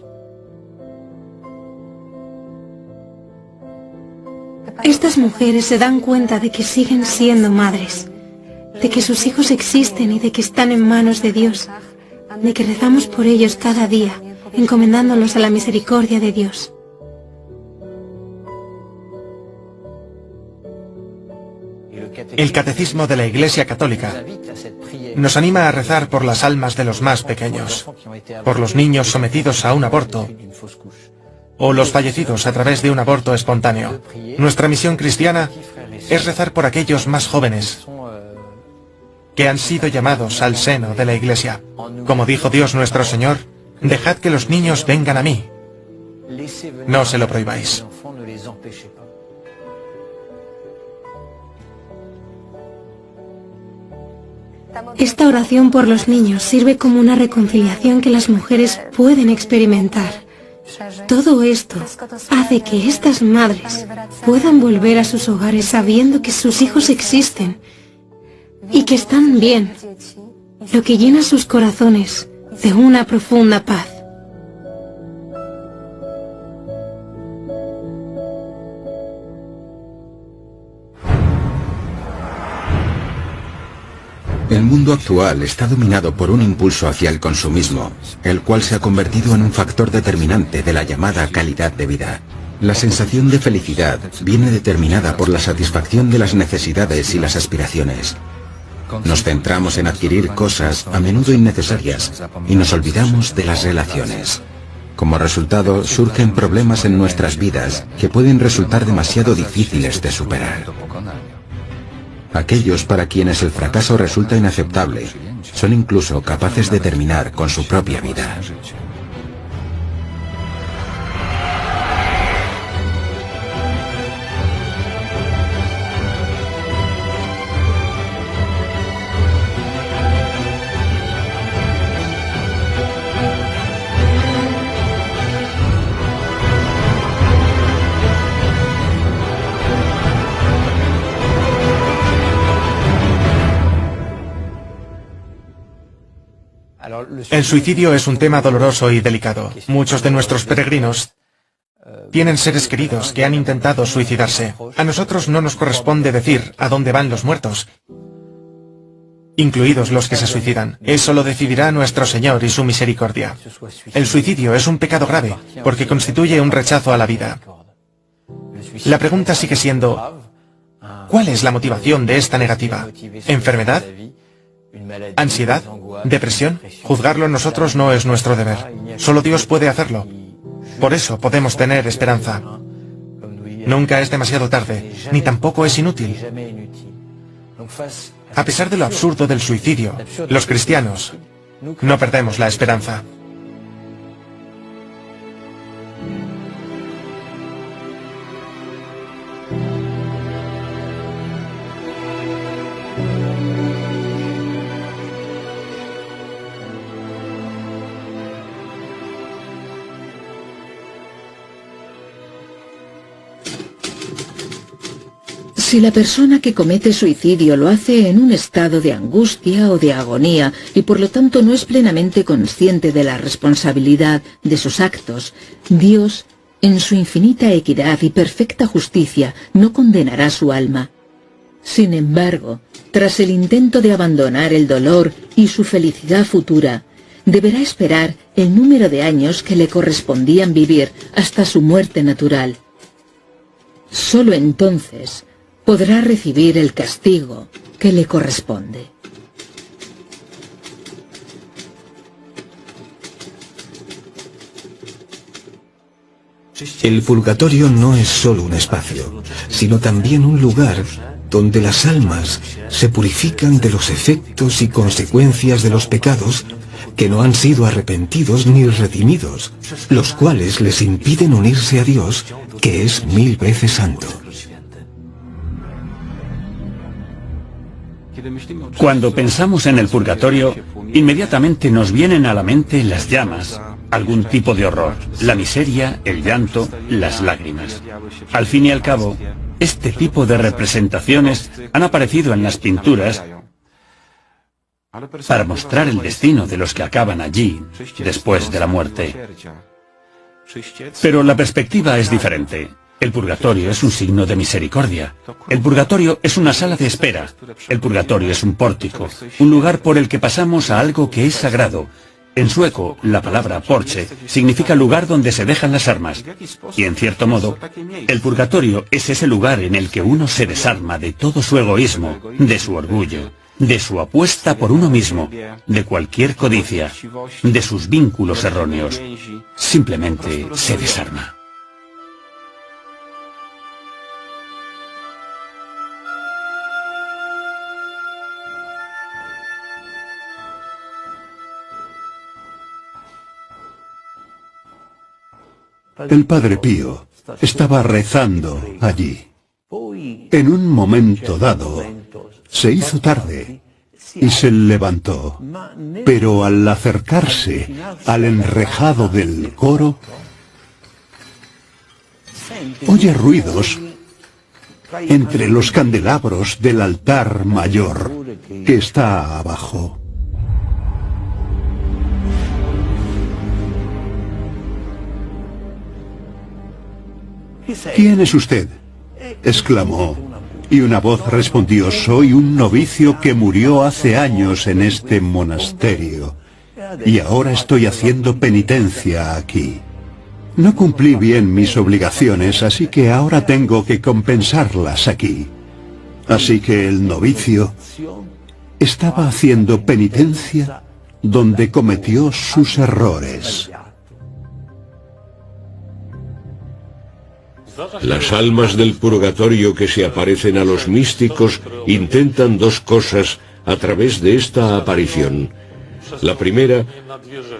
Estas mujeres se dan cuenta de que siguen siendo madres, de que sus hijos existen y de que están en manos de Dios, de que rezamos por ellos cada día, encomendándolos a la misericordia de Dios. El Catecismo de la Iglesia Católica nos anima a rezar por las almas de los más pequeños, por los niños sometidos a un aborto o los fallecidos a través de un aborto espontáneo. Nuestra misión cristiana es rezar por aquellos más jóvenes que han sido llamados al seno de la Iglesia. Como dijo Dios nuestro Señor, dejad que los niños vengan a mí. No se lo prohibáis. Esta oración por los niños sirve como una reconciliación que las mujeres pueden experimentar. Todo esto hace que estas madres puedan volver a sus hogares sabiendo que sus hijos existen y que están bien, lo que llena sus corazones de una profunda paz. El mundo actual está dominado por un impulso hacia el consumismo, el cual se ha convertido en un factor determinante de la llamada calidad de vida. La sensación de felicidad viene determinada por la satisfacción de las necesidades y las aspiraciones. Nos centramos en adquirir cosas a menudo innecesarias y nos olvidamos de las relaciones. Como resultado, surgen problemas en nuestras vidas que pueden resultar demasiado difíciles de superar. Aquellos para quienes el fracaso resulta inaceptable son incluso capaces de terminar con su propia vida. El suicidio es un tema doloroso y delicado. Muchos de nuestros peregrinos tienen seres queridos que han intentado suicidarse. A nosotros no nos corresponde decir a dónde van los muertos, incluidos los que se suicidan. Eso lo decidirá nuestro Señor y su misericordia. El suicidio es un pecado grave porque constituye un rechazo a la vida. La pregunta sigue siendo, ¿cuál es la motivación de esta negativa? ¿Enfermedad? ¿Ansiedad? ¿Depresión? Juzgarlo nosotros no es nuestro deber. Solo Dios puede hacerlo. Por eso podemos tener esperanza. Nunca es demasiado tarde, ni tampoco es inútil. A pesar de lo absurdo del suicidio, los cristianos no perdemos la esperanza. Si la persona que comete suicidio lo hace en un estado de angustia o de agonía y por lo tanto no es plenamente consciente de la responsabilidad de sus actos, Dios, en su infinita equidad y perfecta justicia, no condenará su alma. Sin embargo, tras el intento de abandonar el dolor y su felicidad futura, deberá esperar el número de años que le correspondían vivir hasta su muerte natural. Solo entonces podrá recibir el castigo que le corresponde. El purgatorio no es solo un espacio, sino también un lugar donde las almas se purifican de los efectos y consecuencias de los pecados que no han sido arrepentidos ni redimidos, los cuales les impiden unirse a Dios, que es 1000 veces santo. Cuando pensamos en el purgatorio, inmediatamente nos vienen a la mente las llamas, algún tipo de horror, la miseria, el llanto, las lágrimas. Al fin y al cabo, este tipo de representaciones han aparecido en las pinturas para mostrar el destino de los que acaban allí después de la muerte. Pero la perspectiva es diferente. El purgatorio es un signo de misericordia. El purgatorio es una sala de espera. El purgatorio es un pórtico, un lugar por el que pasamos a algo que es sagrado. En sueco, la palabra porche significa lugar donde se dejan las armas. Y en cierto modo, el purgatorio es ese lugar en el que uno se desarma de todo su egoísmo, de su orgullo, de su apuesta por uno mismo, de cualquier codicia, de sus vínculos erróneos. Simplemente se desarma. El Padre Pío estaba rezando allí. En un momento dado, se hizo tarde y se levantó, pero al acercarse al enrejado del coro, oye ruidos entre los candelabros del altar mayor que está abajo. ¿Quién es usted?, exclamó, y una voz respondió: soy un novicio que murió hace años en este monasterio, y ahora estoy haciendo penitencia aquí. No cumplí bien mis obligaciones, así que ahora tengo que compensarlas aquí. Así que el novicio estaba haciendo penitencia donde cometió sus errores. Las almas del purgatorio que se aparecen a los místicos intentan dos cosas a través de esta aparición. La primera,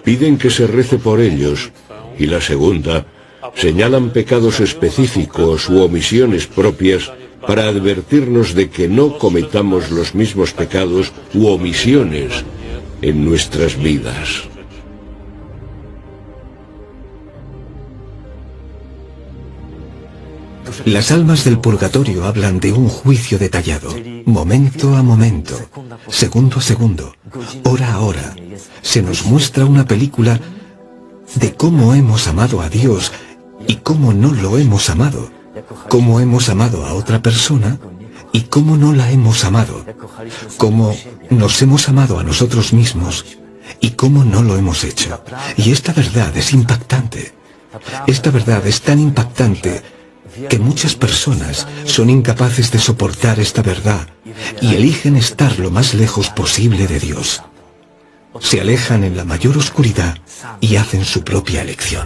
piden que se rece por ellos, y la segunda, señalan pecados específicos u omisiones propias para advertirnos de que no cometamos los mismos pecados u omisiones en nuestras vidas. Las almas del purgatorio hablan de un juicio detallado, momento a momento, segundo a segundo, hora a hora. Se nos muestra una película de cómo hemos amado a Dios y cómo no lo hemos amado, cómo hemos amado a otra persona y cómo no la hemos amado, cómo nos hemos amado a nosotros mismos y cómo no lo hemos hecho. Y esta verdad es impactante. Esta verdad es tan impactante que muchas personas son incapaces de soportar esta verdad y eligen estar lo más lejos posible de Dios. Se alejan en la mayor oscuridad y hacen su propia elección.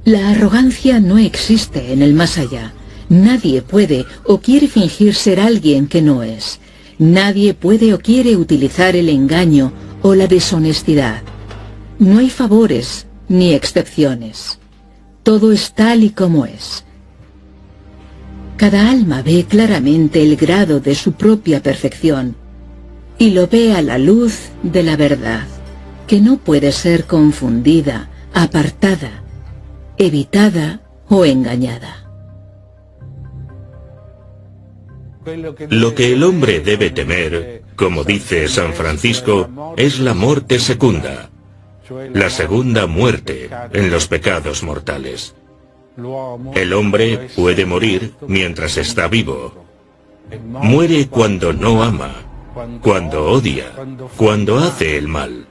La arrogancia no existe en el más allá. Nadie puede o quiere fingir ser alguien que no es. Nadie puede o quiere utilizar el engaño o la deshonestidad. No hay favores ni excepciones. Todo es tal y como es. Cada alma ve claramente el grado de su propia perfección y lo ve a la luz de la verdad, que no puede ser confundida, apartada, evitada o engañada. Lo que el hombre debe temer, como dice San Francisco, es la muerte segunda, la segunda muerte en los pecados mortales. El hombre puede morir mientras está vivo. Muere cuando no ama, cuando odia, cuando hace el mal,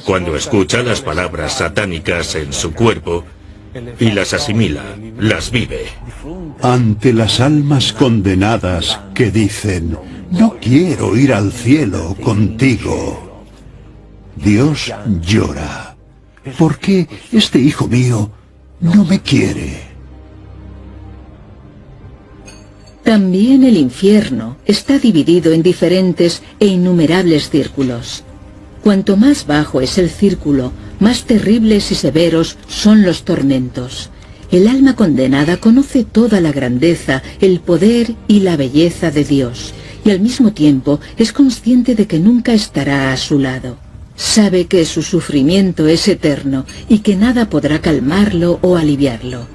cuando escucha las palabras satánicas en su cuerpo y las asimila, las vive. Ante las almas condenadas que dicen: no quiero ir al cielo contigo, Dios llora. ¿Por qué este hijo mío no me quiere? También el infierno está dividido en diferentes e innumerables círculos. Cuanto más bajo es el círculo, más terribles y severos son los tormentos. El alma condenada conoce toda la grandeza, el poder y la belleza de Dios, y al mismo tiempo es consciente de que nunca estará a su lado. Sabe que su sufrimiento es eterno y que nada podrá calmarlo o aliviarlo.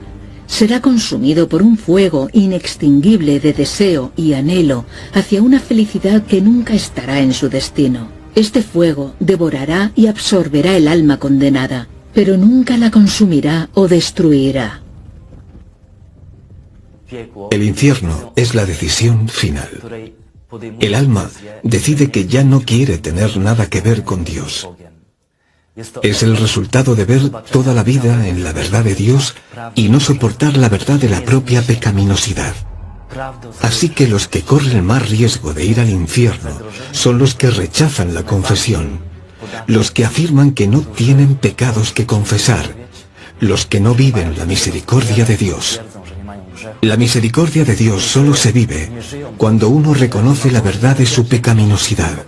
Será consumido por un fuego inextinguible de deseo y anhelo hacia una felicidad que nunca estará en su destino. Este fuego devorará y absorberá el alma condenada, pero nunca la consumirá o destruirá. El infierno es la decisión final. El alma decide que ya no quiere tener nada que ver con Dios. Es el resultado de ver toda la vida en la verdad de Dios y no soportar la verdad de la propia pecaminosidad. Así que los que corren más riesgo de ir al infierno son los que rechazan la confesión, los que afirman que no tienen pecados que confesar, los que no viven la misericordia de Dios. La misericordia de Dios solo se vive cuando uno reconoce la verdad de su pecaminosidad.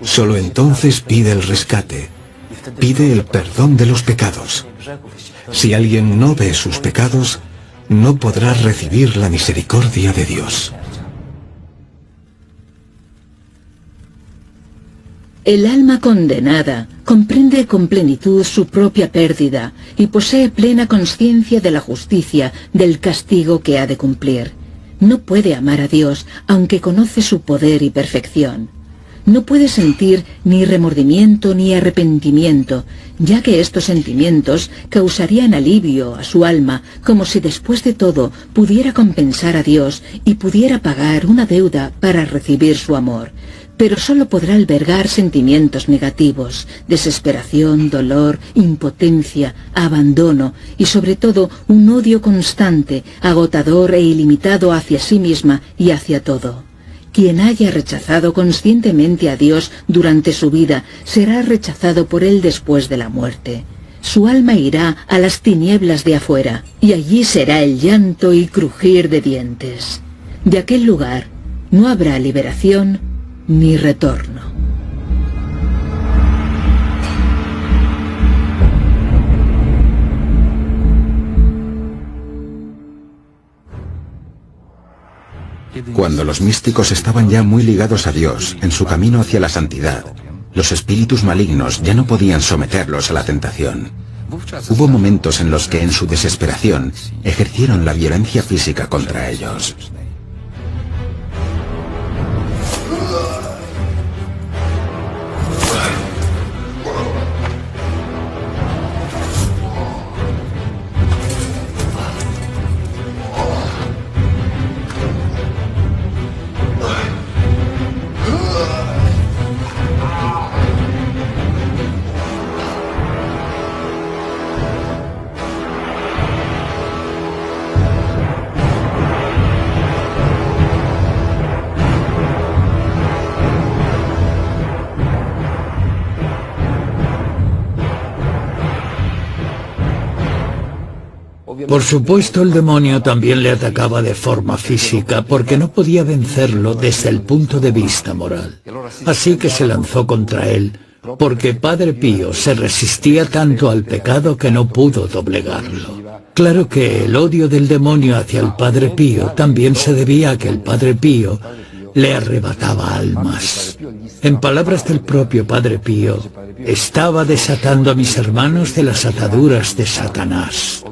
Solo entonces pide el rescate, pide el perdón de los pecados. Si alguien no ve sus pecados, no podrá recibir la misericordia de Dios. El alma condenada comprende con plenitud su propia pérdida y posee plena conciencia de la justicia del castigo que ha de cumplir. No puede amar a Dios aunque conoce su poder y perfección. No puede sentir ni remordimiento ni arrepentimiento, ya que estos sentimientos causarían alivio a su alma, como si después de todo pudiera compensar a Dios y pudiera pagar una deuda para recibir su amor. Pero solo podrá albergar sentimientos negativos, desesperación, dolor, impotencia, abandono y sobre todo un odio constante, agotador e ilimitado hacia sí misma y hacia todo. Quien haya rechazado conscientemente a Dios durante su vida será rechazado por Él después de la muerte. Su alma irá a las tinieblas de afuera y allí será el llanto y crujir de dientes. De aquel lugar no habrá liberación ni retorno. Cuando los místicos estaban ya muy ligados a Dios, en su camino hacia la santidad, los espíritus malignos ya no podían someterlos a la tentación. Hubo momentos en los que en su desesperación ejercieron la violencia física contra ellos. Por supuesto, el demonio también le atacaba de forma física, porque no podía vencerlo desde el punto de vista moral. Así que se lanzó contra él, porque Padre Pío se resistía tanto al pecado que no pudo doblegarlo. Claro que el odio del demonio hacia el Padre Pío también se debía a que el Padre Pío le arrebataba almas. En palabras del propio Padre Pío, estaba desatando a mis hermanos de las ataduras de Satanás.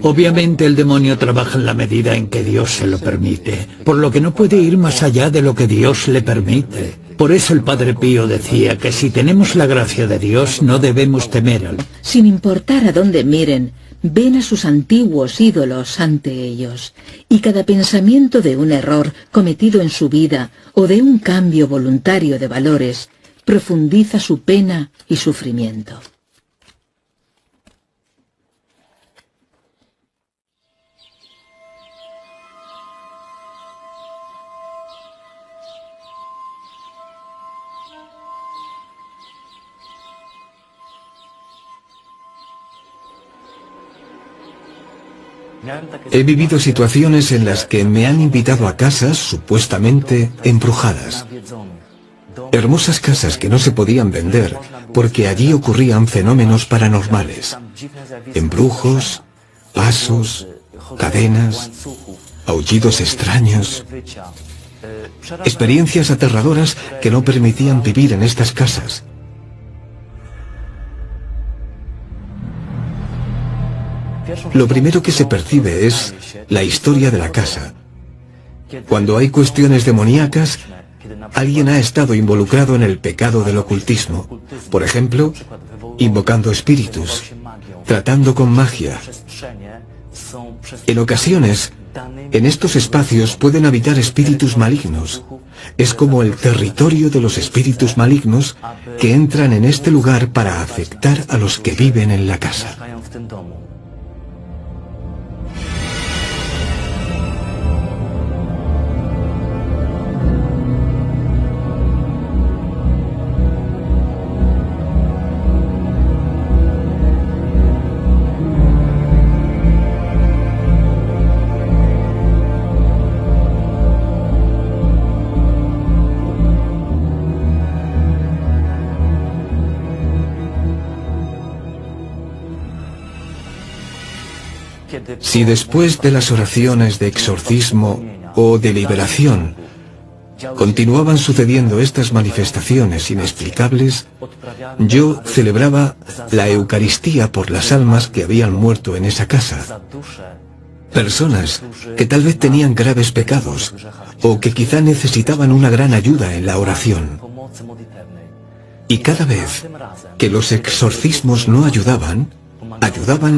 Obviamente el demonio trabaja en la medida en que Dios se lo permite, por lo que no puede ir más allá de lo que Dios le permite. Por eso el Padre Pío decía que si tenemos la gracia de Dios no debemos temer al... Sin importar a dónde miren, ven a sus antiguos ídolos ante ellos, y cada pensamiento de un error cometido en su vida o de un cambio voluntario de valores profundiza su pena y sufrimiento. He vivido situaciones en las que me han invitado a casas supuestamente embrujadas. Hermosas casas que no se podían vender porque allí ocurrían fenómenos paranormales. Embrujos, pasos, cadenas, aullidos extraños. Experiencias aterradoras que no permitían vivir en estas casas. Lo primero que se percibe es la historia de la casa. Cuando hay cuestiones demoníacas, alguien ha estado involucrado en el pecado del ocultismo. Por ejemplo, invocando espíritus, tratando con magia. En ocasiones, en estos espacios pueden habitar espíritus malignos. Es como el territorio de los espíritus malignos que entran en este lugar para afectar a los que viven en la casa. Si después de las oraciones de exorcismo o de liberación continuaban sucediendo estas manifestaciones inexplicables, yo celebraba la Eucaristía por las almas que habían muerto en esa casa. Personas que tal vez tenían graves pecados o que quizá necesitaban una gran ayuda en la oración. Y cada vez que los exorcismos no ayudaban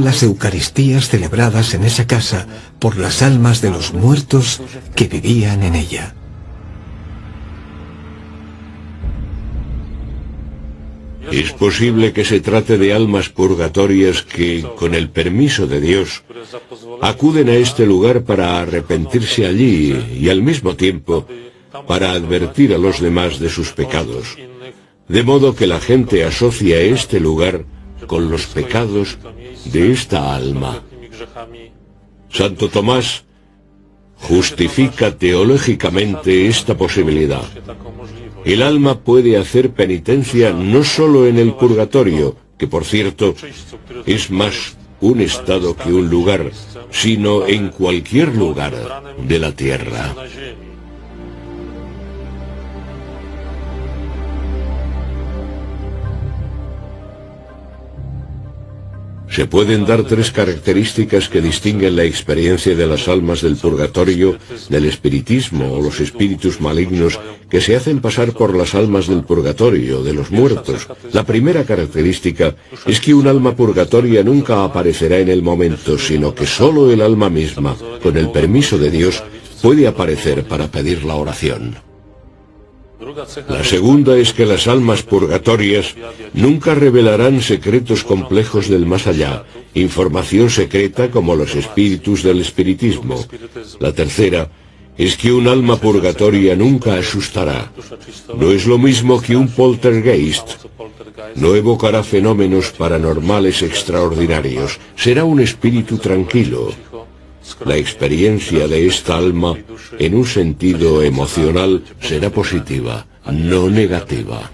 las Eucaristías celebradas en esa casa por las almas de los muertos que vivían en ella. Es posible que se trate de almas purgatorias que, con el permiso de Dios, acuden a este lugar para arrepentirse allí y al mismo tiempo para advertir a los demás de sus pecados, de modo que la gente asocia este lugar con los pecados de esta alma. Santo Tomás justifica teológicamente esta posibilidad. El alma puede hacer penitencia no solo en el purgatorio, que por cierto es más un estado que un lugar, sino en cualquier lugar de la tierra. Se pueden dar tres características que distinguen la experiencia de las almas del purgatorio del espiritismo o los espíritus malignos que se hacen pasar por las almas del purgatorio, de los muertos. La primera característica es que un alma purgatoria nunca aparecerá en el momento, sino que solo el alma misma, con el permiso de Dios, puede aparecer para pedir la oración. La segunda es que las almas purgatorias nunca revelarán secretos complejos del más allá, información secreta como los espíritus del espiritismo. La tercera es que un alma purgatoria nunca asustará. No es lo mismo que un poltergeist. No evocará fenómenos paranormales extraordinarios. Será un espíritu tranquilo. La experiencia de esta alma, en un sentido emocional, será positiva, no negativa.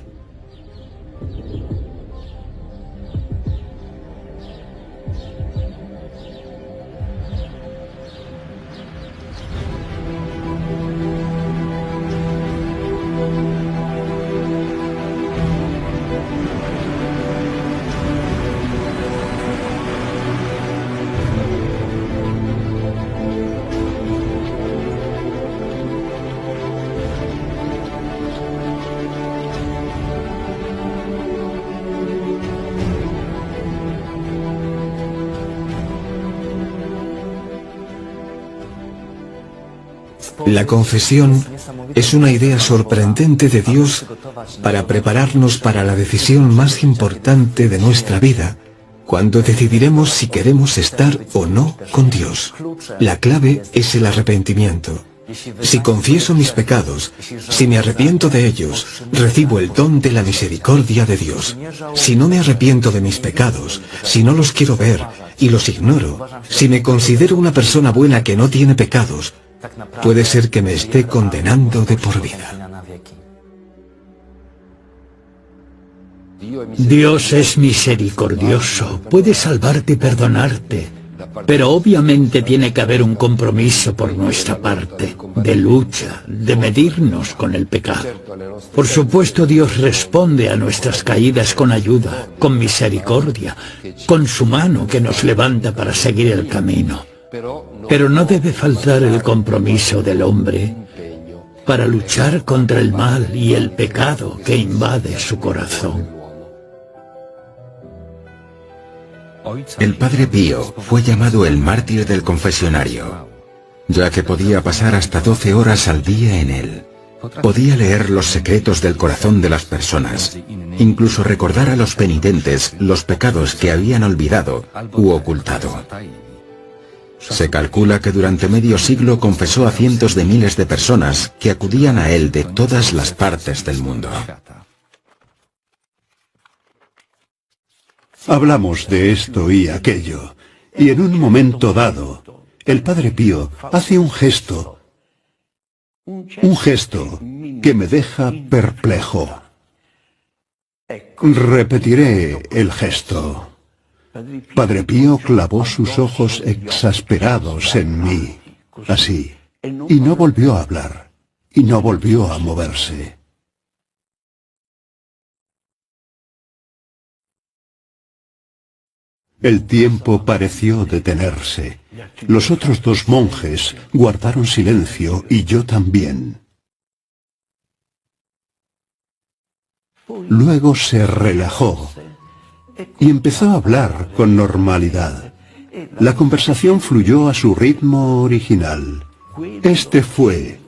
La confesión es una idea sorprendente de Dios para prepararnos para la decisión más importante de nuestra vida, cuando decidiremos si queremos estar o no con Dios. La clave es el arrepentimiento. Si confieso mis pecados, si me arrepiento de ellos, recibo el don de la misericordia de Dios. Si no me arrepiento de mis pecados, si no los quiero ver y los ignoro, si me considero una persona buena que no tiene pecados, puede ser que me esté condenando de por vida. Dios es misericordioso, puede salvarte y perdonarte, pero obviamente tiene que haber un compromiso por nuestra parte, de lucha, de medirnos con el pecado. Por supuesto, Dios responde a nuestras caídas con ayuda, con misericordia, con su mano que nos levanta para seguir el camino. Pero no debe faltar el compromiso del hombre para luchar contra el mal y el pecado que invade su corazón. El Padre Pío fue llamado el mártir del confesionario, ya que podía pasar hasta 12 horas al día en él. Podía leer los secretos del corazón de las personas, incluso recordar a los penitentes los pecados que habían olvidado u ocultado. Se calcula que durante medio siglo confesó a cientos de miles de personas que acudían a él de todas las partes del mundo. Hablamos de esto y aquello, y en un momento dado, el Padre Pío hace un gesto que me deja perplejo. Repetiré el gesto. Padre Pío clavó sus ojos exasperados en mí, así, y no volvió a hablar, y no volvió a moverse. El tiempo pareció detenerse. Los otros dos monjes guardaron silencio y yo también. Luego se relajó y empezó a hablar con normalidad. La conversación fluyó a su ritmo original. Este fue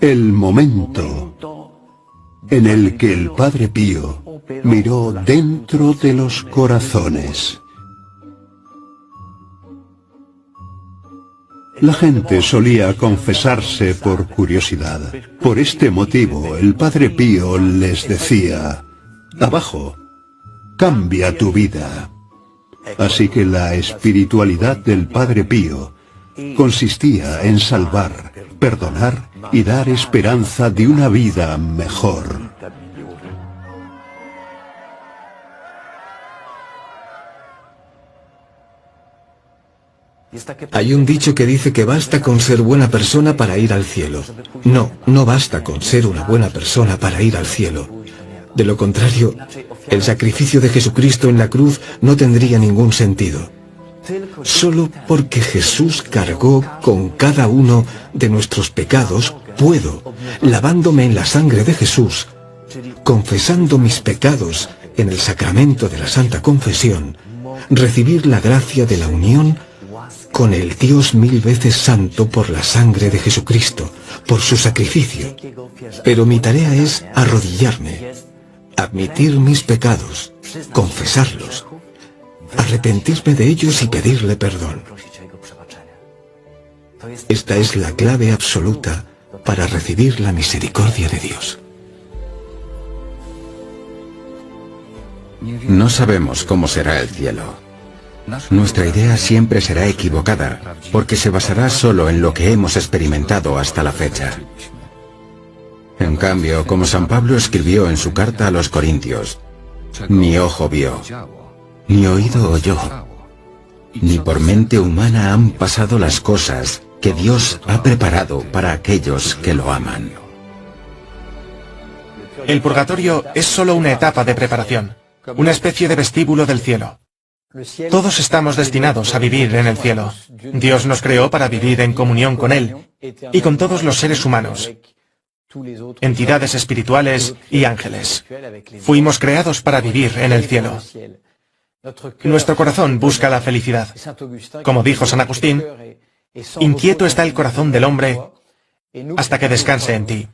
el momento en el que el Padre Pío miró dentro de los corazones. La gente solía confesarse por curiosidad. Por este motivo, el Padre Pío les decía: abajo, cambia tu vida. Así que la espiritualidad del Padre Pío consistía en salvar, perdonar y dar esperanza de una vida mejor. Hay un dicho que dice que basta con ser buena persona para ir al cielo. No, no basta con ser una buena persona para ir al cielo. De lo contrario, el sacrificio de Jesucristo en la cruz no tendría ningún sentido. Solo porque Jesús cargó con cada uno de nuestros pecados, puedo, lavándome en la sangre de Jesús, confesando mis pecados en el sacramento de la Santa Confesión, recibir la gracia de la unión con el Dios 1000 veces santo por la sangre de Jesucristo, por su sacrificio. Pero mi tarea es arrodillarme, admitir mis pecados, confesarlos, arrepentirme de ellos y pedirle perdón. Esta es la clave absoluta para recibir la misericordia de Dios. No sabemos cómo será el cielo. Nuestra idea siempre será equivocada, porque se basará solo en lo que hemos experimentado hasta la fecha. En cambio, como San Pablo escribió en su carta a los Corintios, ni ojo vio, ni oído oyó, ni por mente humana han pasado las cosas que Dios ha preparado para aquellos que lo aman. El purgatorio es solo una etapa de preparación, una especie de vestíbulo del cielo. Todos estamos destinados a vivir en el cielo. Dios nos creó para vivir en comunión con Él y con todos los seres humanos, entidades espirituales y ángeles. Fuimos creados para vivir en el cielo. Nuestro corazón busca la felicidad. Como dijo San Agustín, inquieto está el corazón del hombre hasta que descanse en ti.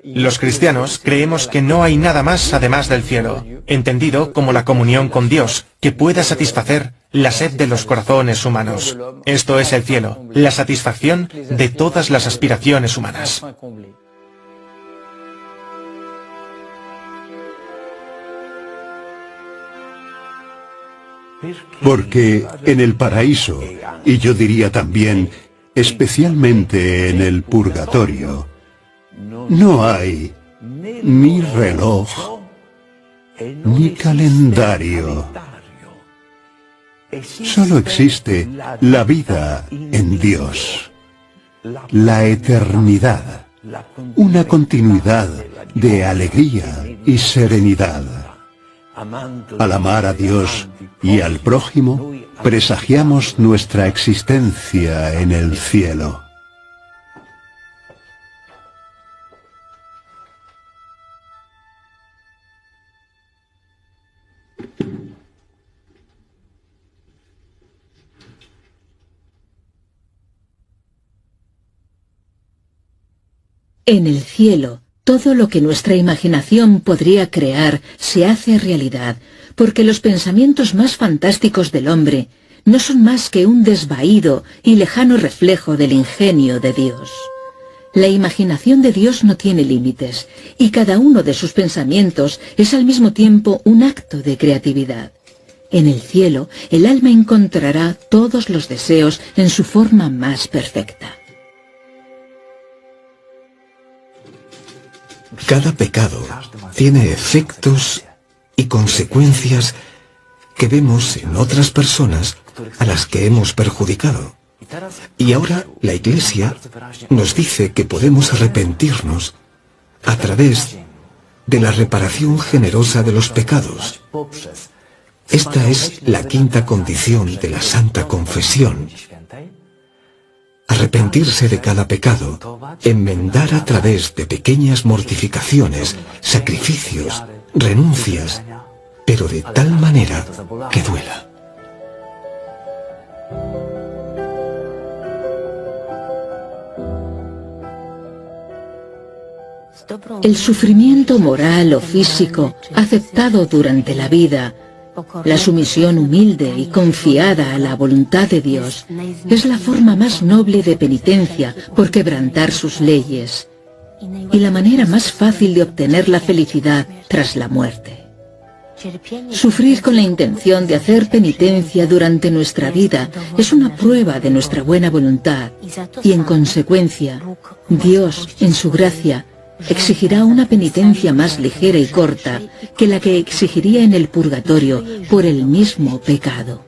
Los cristianos creemos que no hay nada más además del cielo, entendido como la comunión con Dios, que pueda satisfacer la sed de los corazones humanos. Esto es el cielo, la satisfacción de todas las aspiraciones humanas. Porque en el paraíso, y yo diría también, especialmente en el purgatorio, no hay ni reloj, ni calendario. Solo existe la vida en Dios, la eternidad, una continuidad de alegría y serenidad. Al amar a Dios y al prójimo, presagiamos nuestra existencia en el cielo. En el cielo, todo lo que nuestra imaginación podría crear se hace realidad, porque los pensamientos más fantásticos del hombre no son más que un desvaído y lejano reflejo del ingenio de Dios. La imaginación de Dios no tiene límites, y cada uno de sus pensamientos es al mismo tiempo un acto de creatividad. En el cielo, el alma encontrará todos los deseos en su forma más perfecta. Cada pecado tiene efectos y consecuencias que vemos en otras personas a las que hemos perjudicado. Y ahora la Iglesia nos dice que podemos arrepentirnos a través de la reparación generosa de los pecados. Esta es la quinta condición de la Santa Confesión. Arrepentirse de cada pecado, enmendar a través de pequeñas mortificaciones, sacrificios, renuncias, pero de tal manera que duela. El sufrimiento moral o físico aceptado durante la vida, la sumisión humilde y confiada a la voluntad de Dios, es la forma más noble de penitencia por quebrantar sus leyes y la manera más fácil de obtener la felicidad tras la muerte. Sufrir con la intención de hacer penitencia durante nuestra vida es una prueba de nuestra buena voluntad y, en consecuencia, Dios, en su gracia, exigirá una penitencia más ligera y corta que la que exigiría en el purgatorio por el mismo pecado.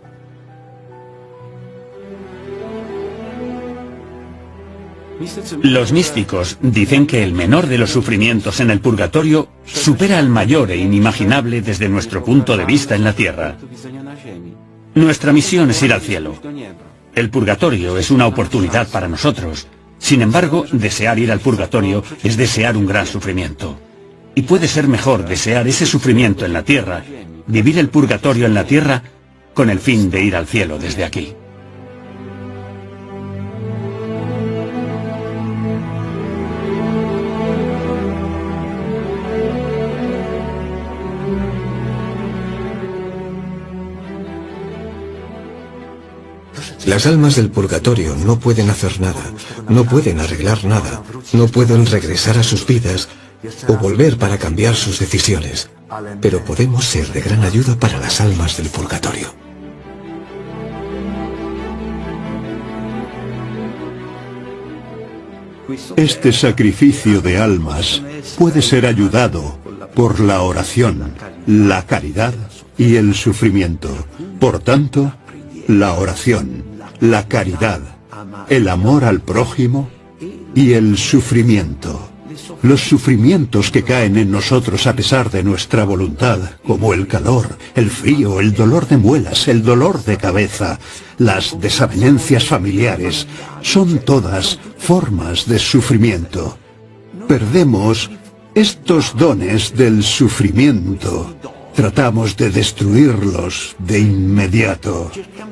Los místicos dicen que el menor de los sufrimientos en el purgatorio supera al mayor e inimaginable desde nuestro punto de vista en la tierra. Nuestra misión es ir al cielo. El purgatorio es una oportunidad para nosotros. Sin embargo, desear ir al purgatorio es desear un gran sufrimiento. Y puede ser mejor desear ese sufrimiento en la tierra, vivir el purgatorio en la tierra, con el fin de ir al cielo desde aquí. Las almas del purgatorio no pueden hacer nada, no pueden arreglar nada, no pueden regresar a sus vidas o volver para cambiar sus decisiones, pero podemos ser de gran ayuda para las almas del purgatorio. Este sacrificio de almas puede ser ayudado por la oración, la caridad y el sufrimiento. Por tanto, la oración, la caridad, el amor al prójimo y el sufrimiento. Los sufrimientos que caen en nosotros a pesar de nuestra voluntad, como el calor, el frío, el dolor de muelas, el dolor de cabeza, las desavenencias familiares, son todas formas de sufrimiento. Perdemos estos dones del sufrimiento. Tratamos de destruirlos de inmediato,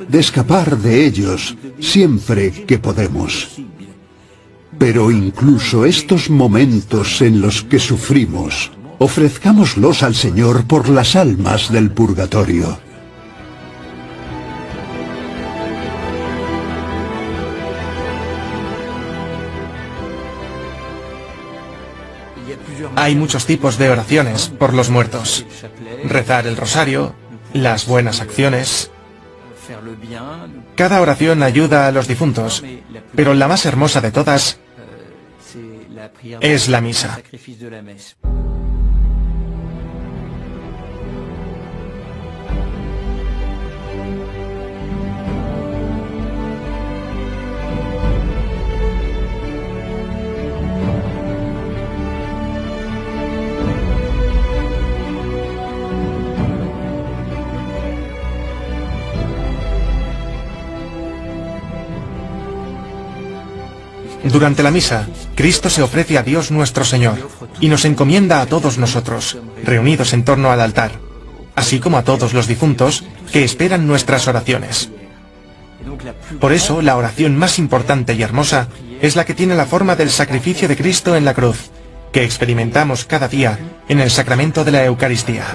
de escapar de ellos siempre que podemos. Pero incluso estos momentos en los que sufrimos, ofrezcámoslos al Señor por las almas del purgatorio. Hay muchos tipos de oraciones por los muertos. Rezar el rosario, las buenas acciones. Cada oración ayuda a los difuntos, pero la más hermosa de todas es la misa. Durante la misa, Cristo se ofrece a Dios nuestro Señor y nos encomienda a todos nosotros, reunidos en torno al altar, así como a todos los difuntos que esperan nuestras oraciones. Por eso, la oración más importante y hermosa es la que tiene la forma del sacrificio de Cristo en la cruz, que experimentamos cada día en el sacramento de la Eucaristía.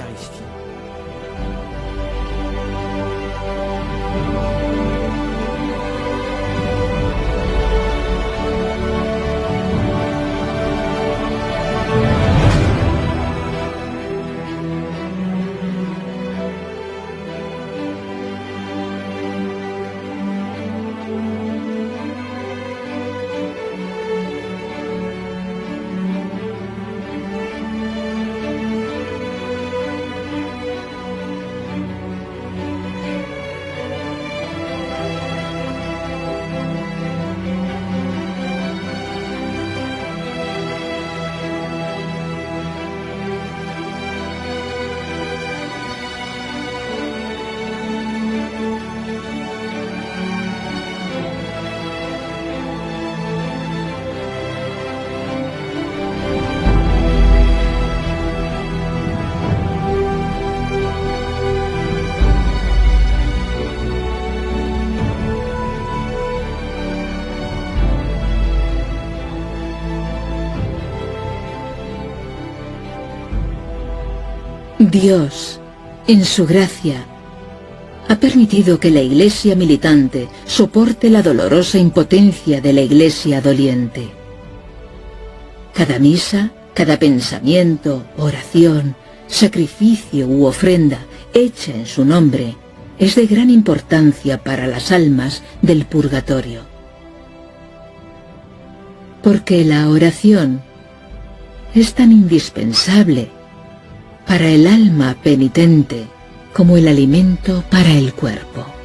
Dios, en su gracia, ha permitido que la Iglesia militante soporte la dolorosa impotencia de la Iglesia doliente. Cada misa, cada pensamiento, oración, sacrificio u ofrenda hecha en su nombre es de gran importancia para las almas del purgatorio. Porque la oración es tan indispensable para el alma penitente como el alimento para el cuerpo.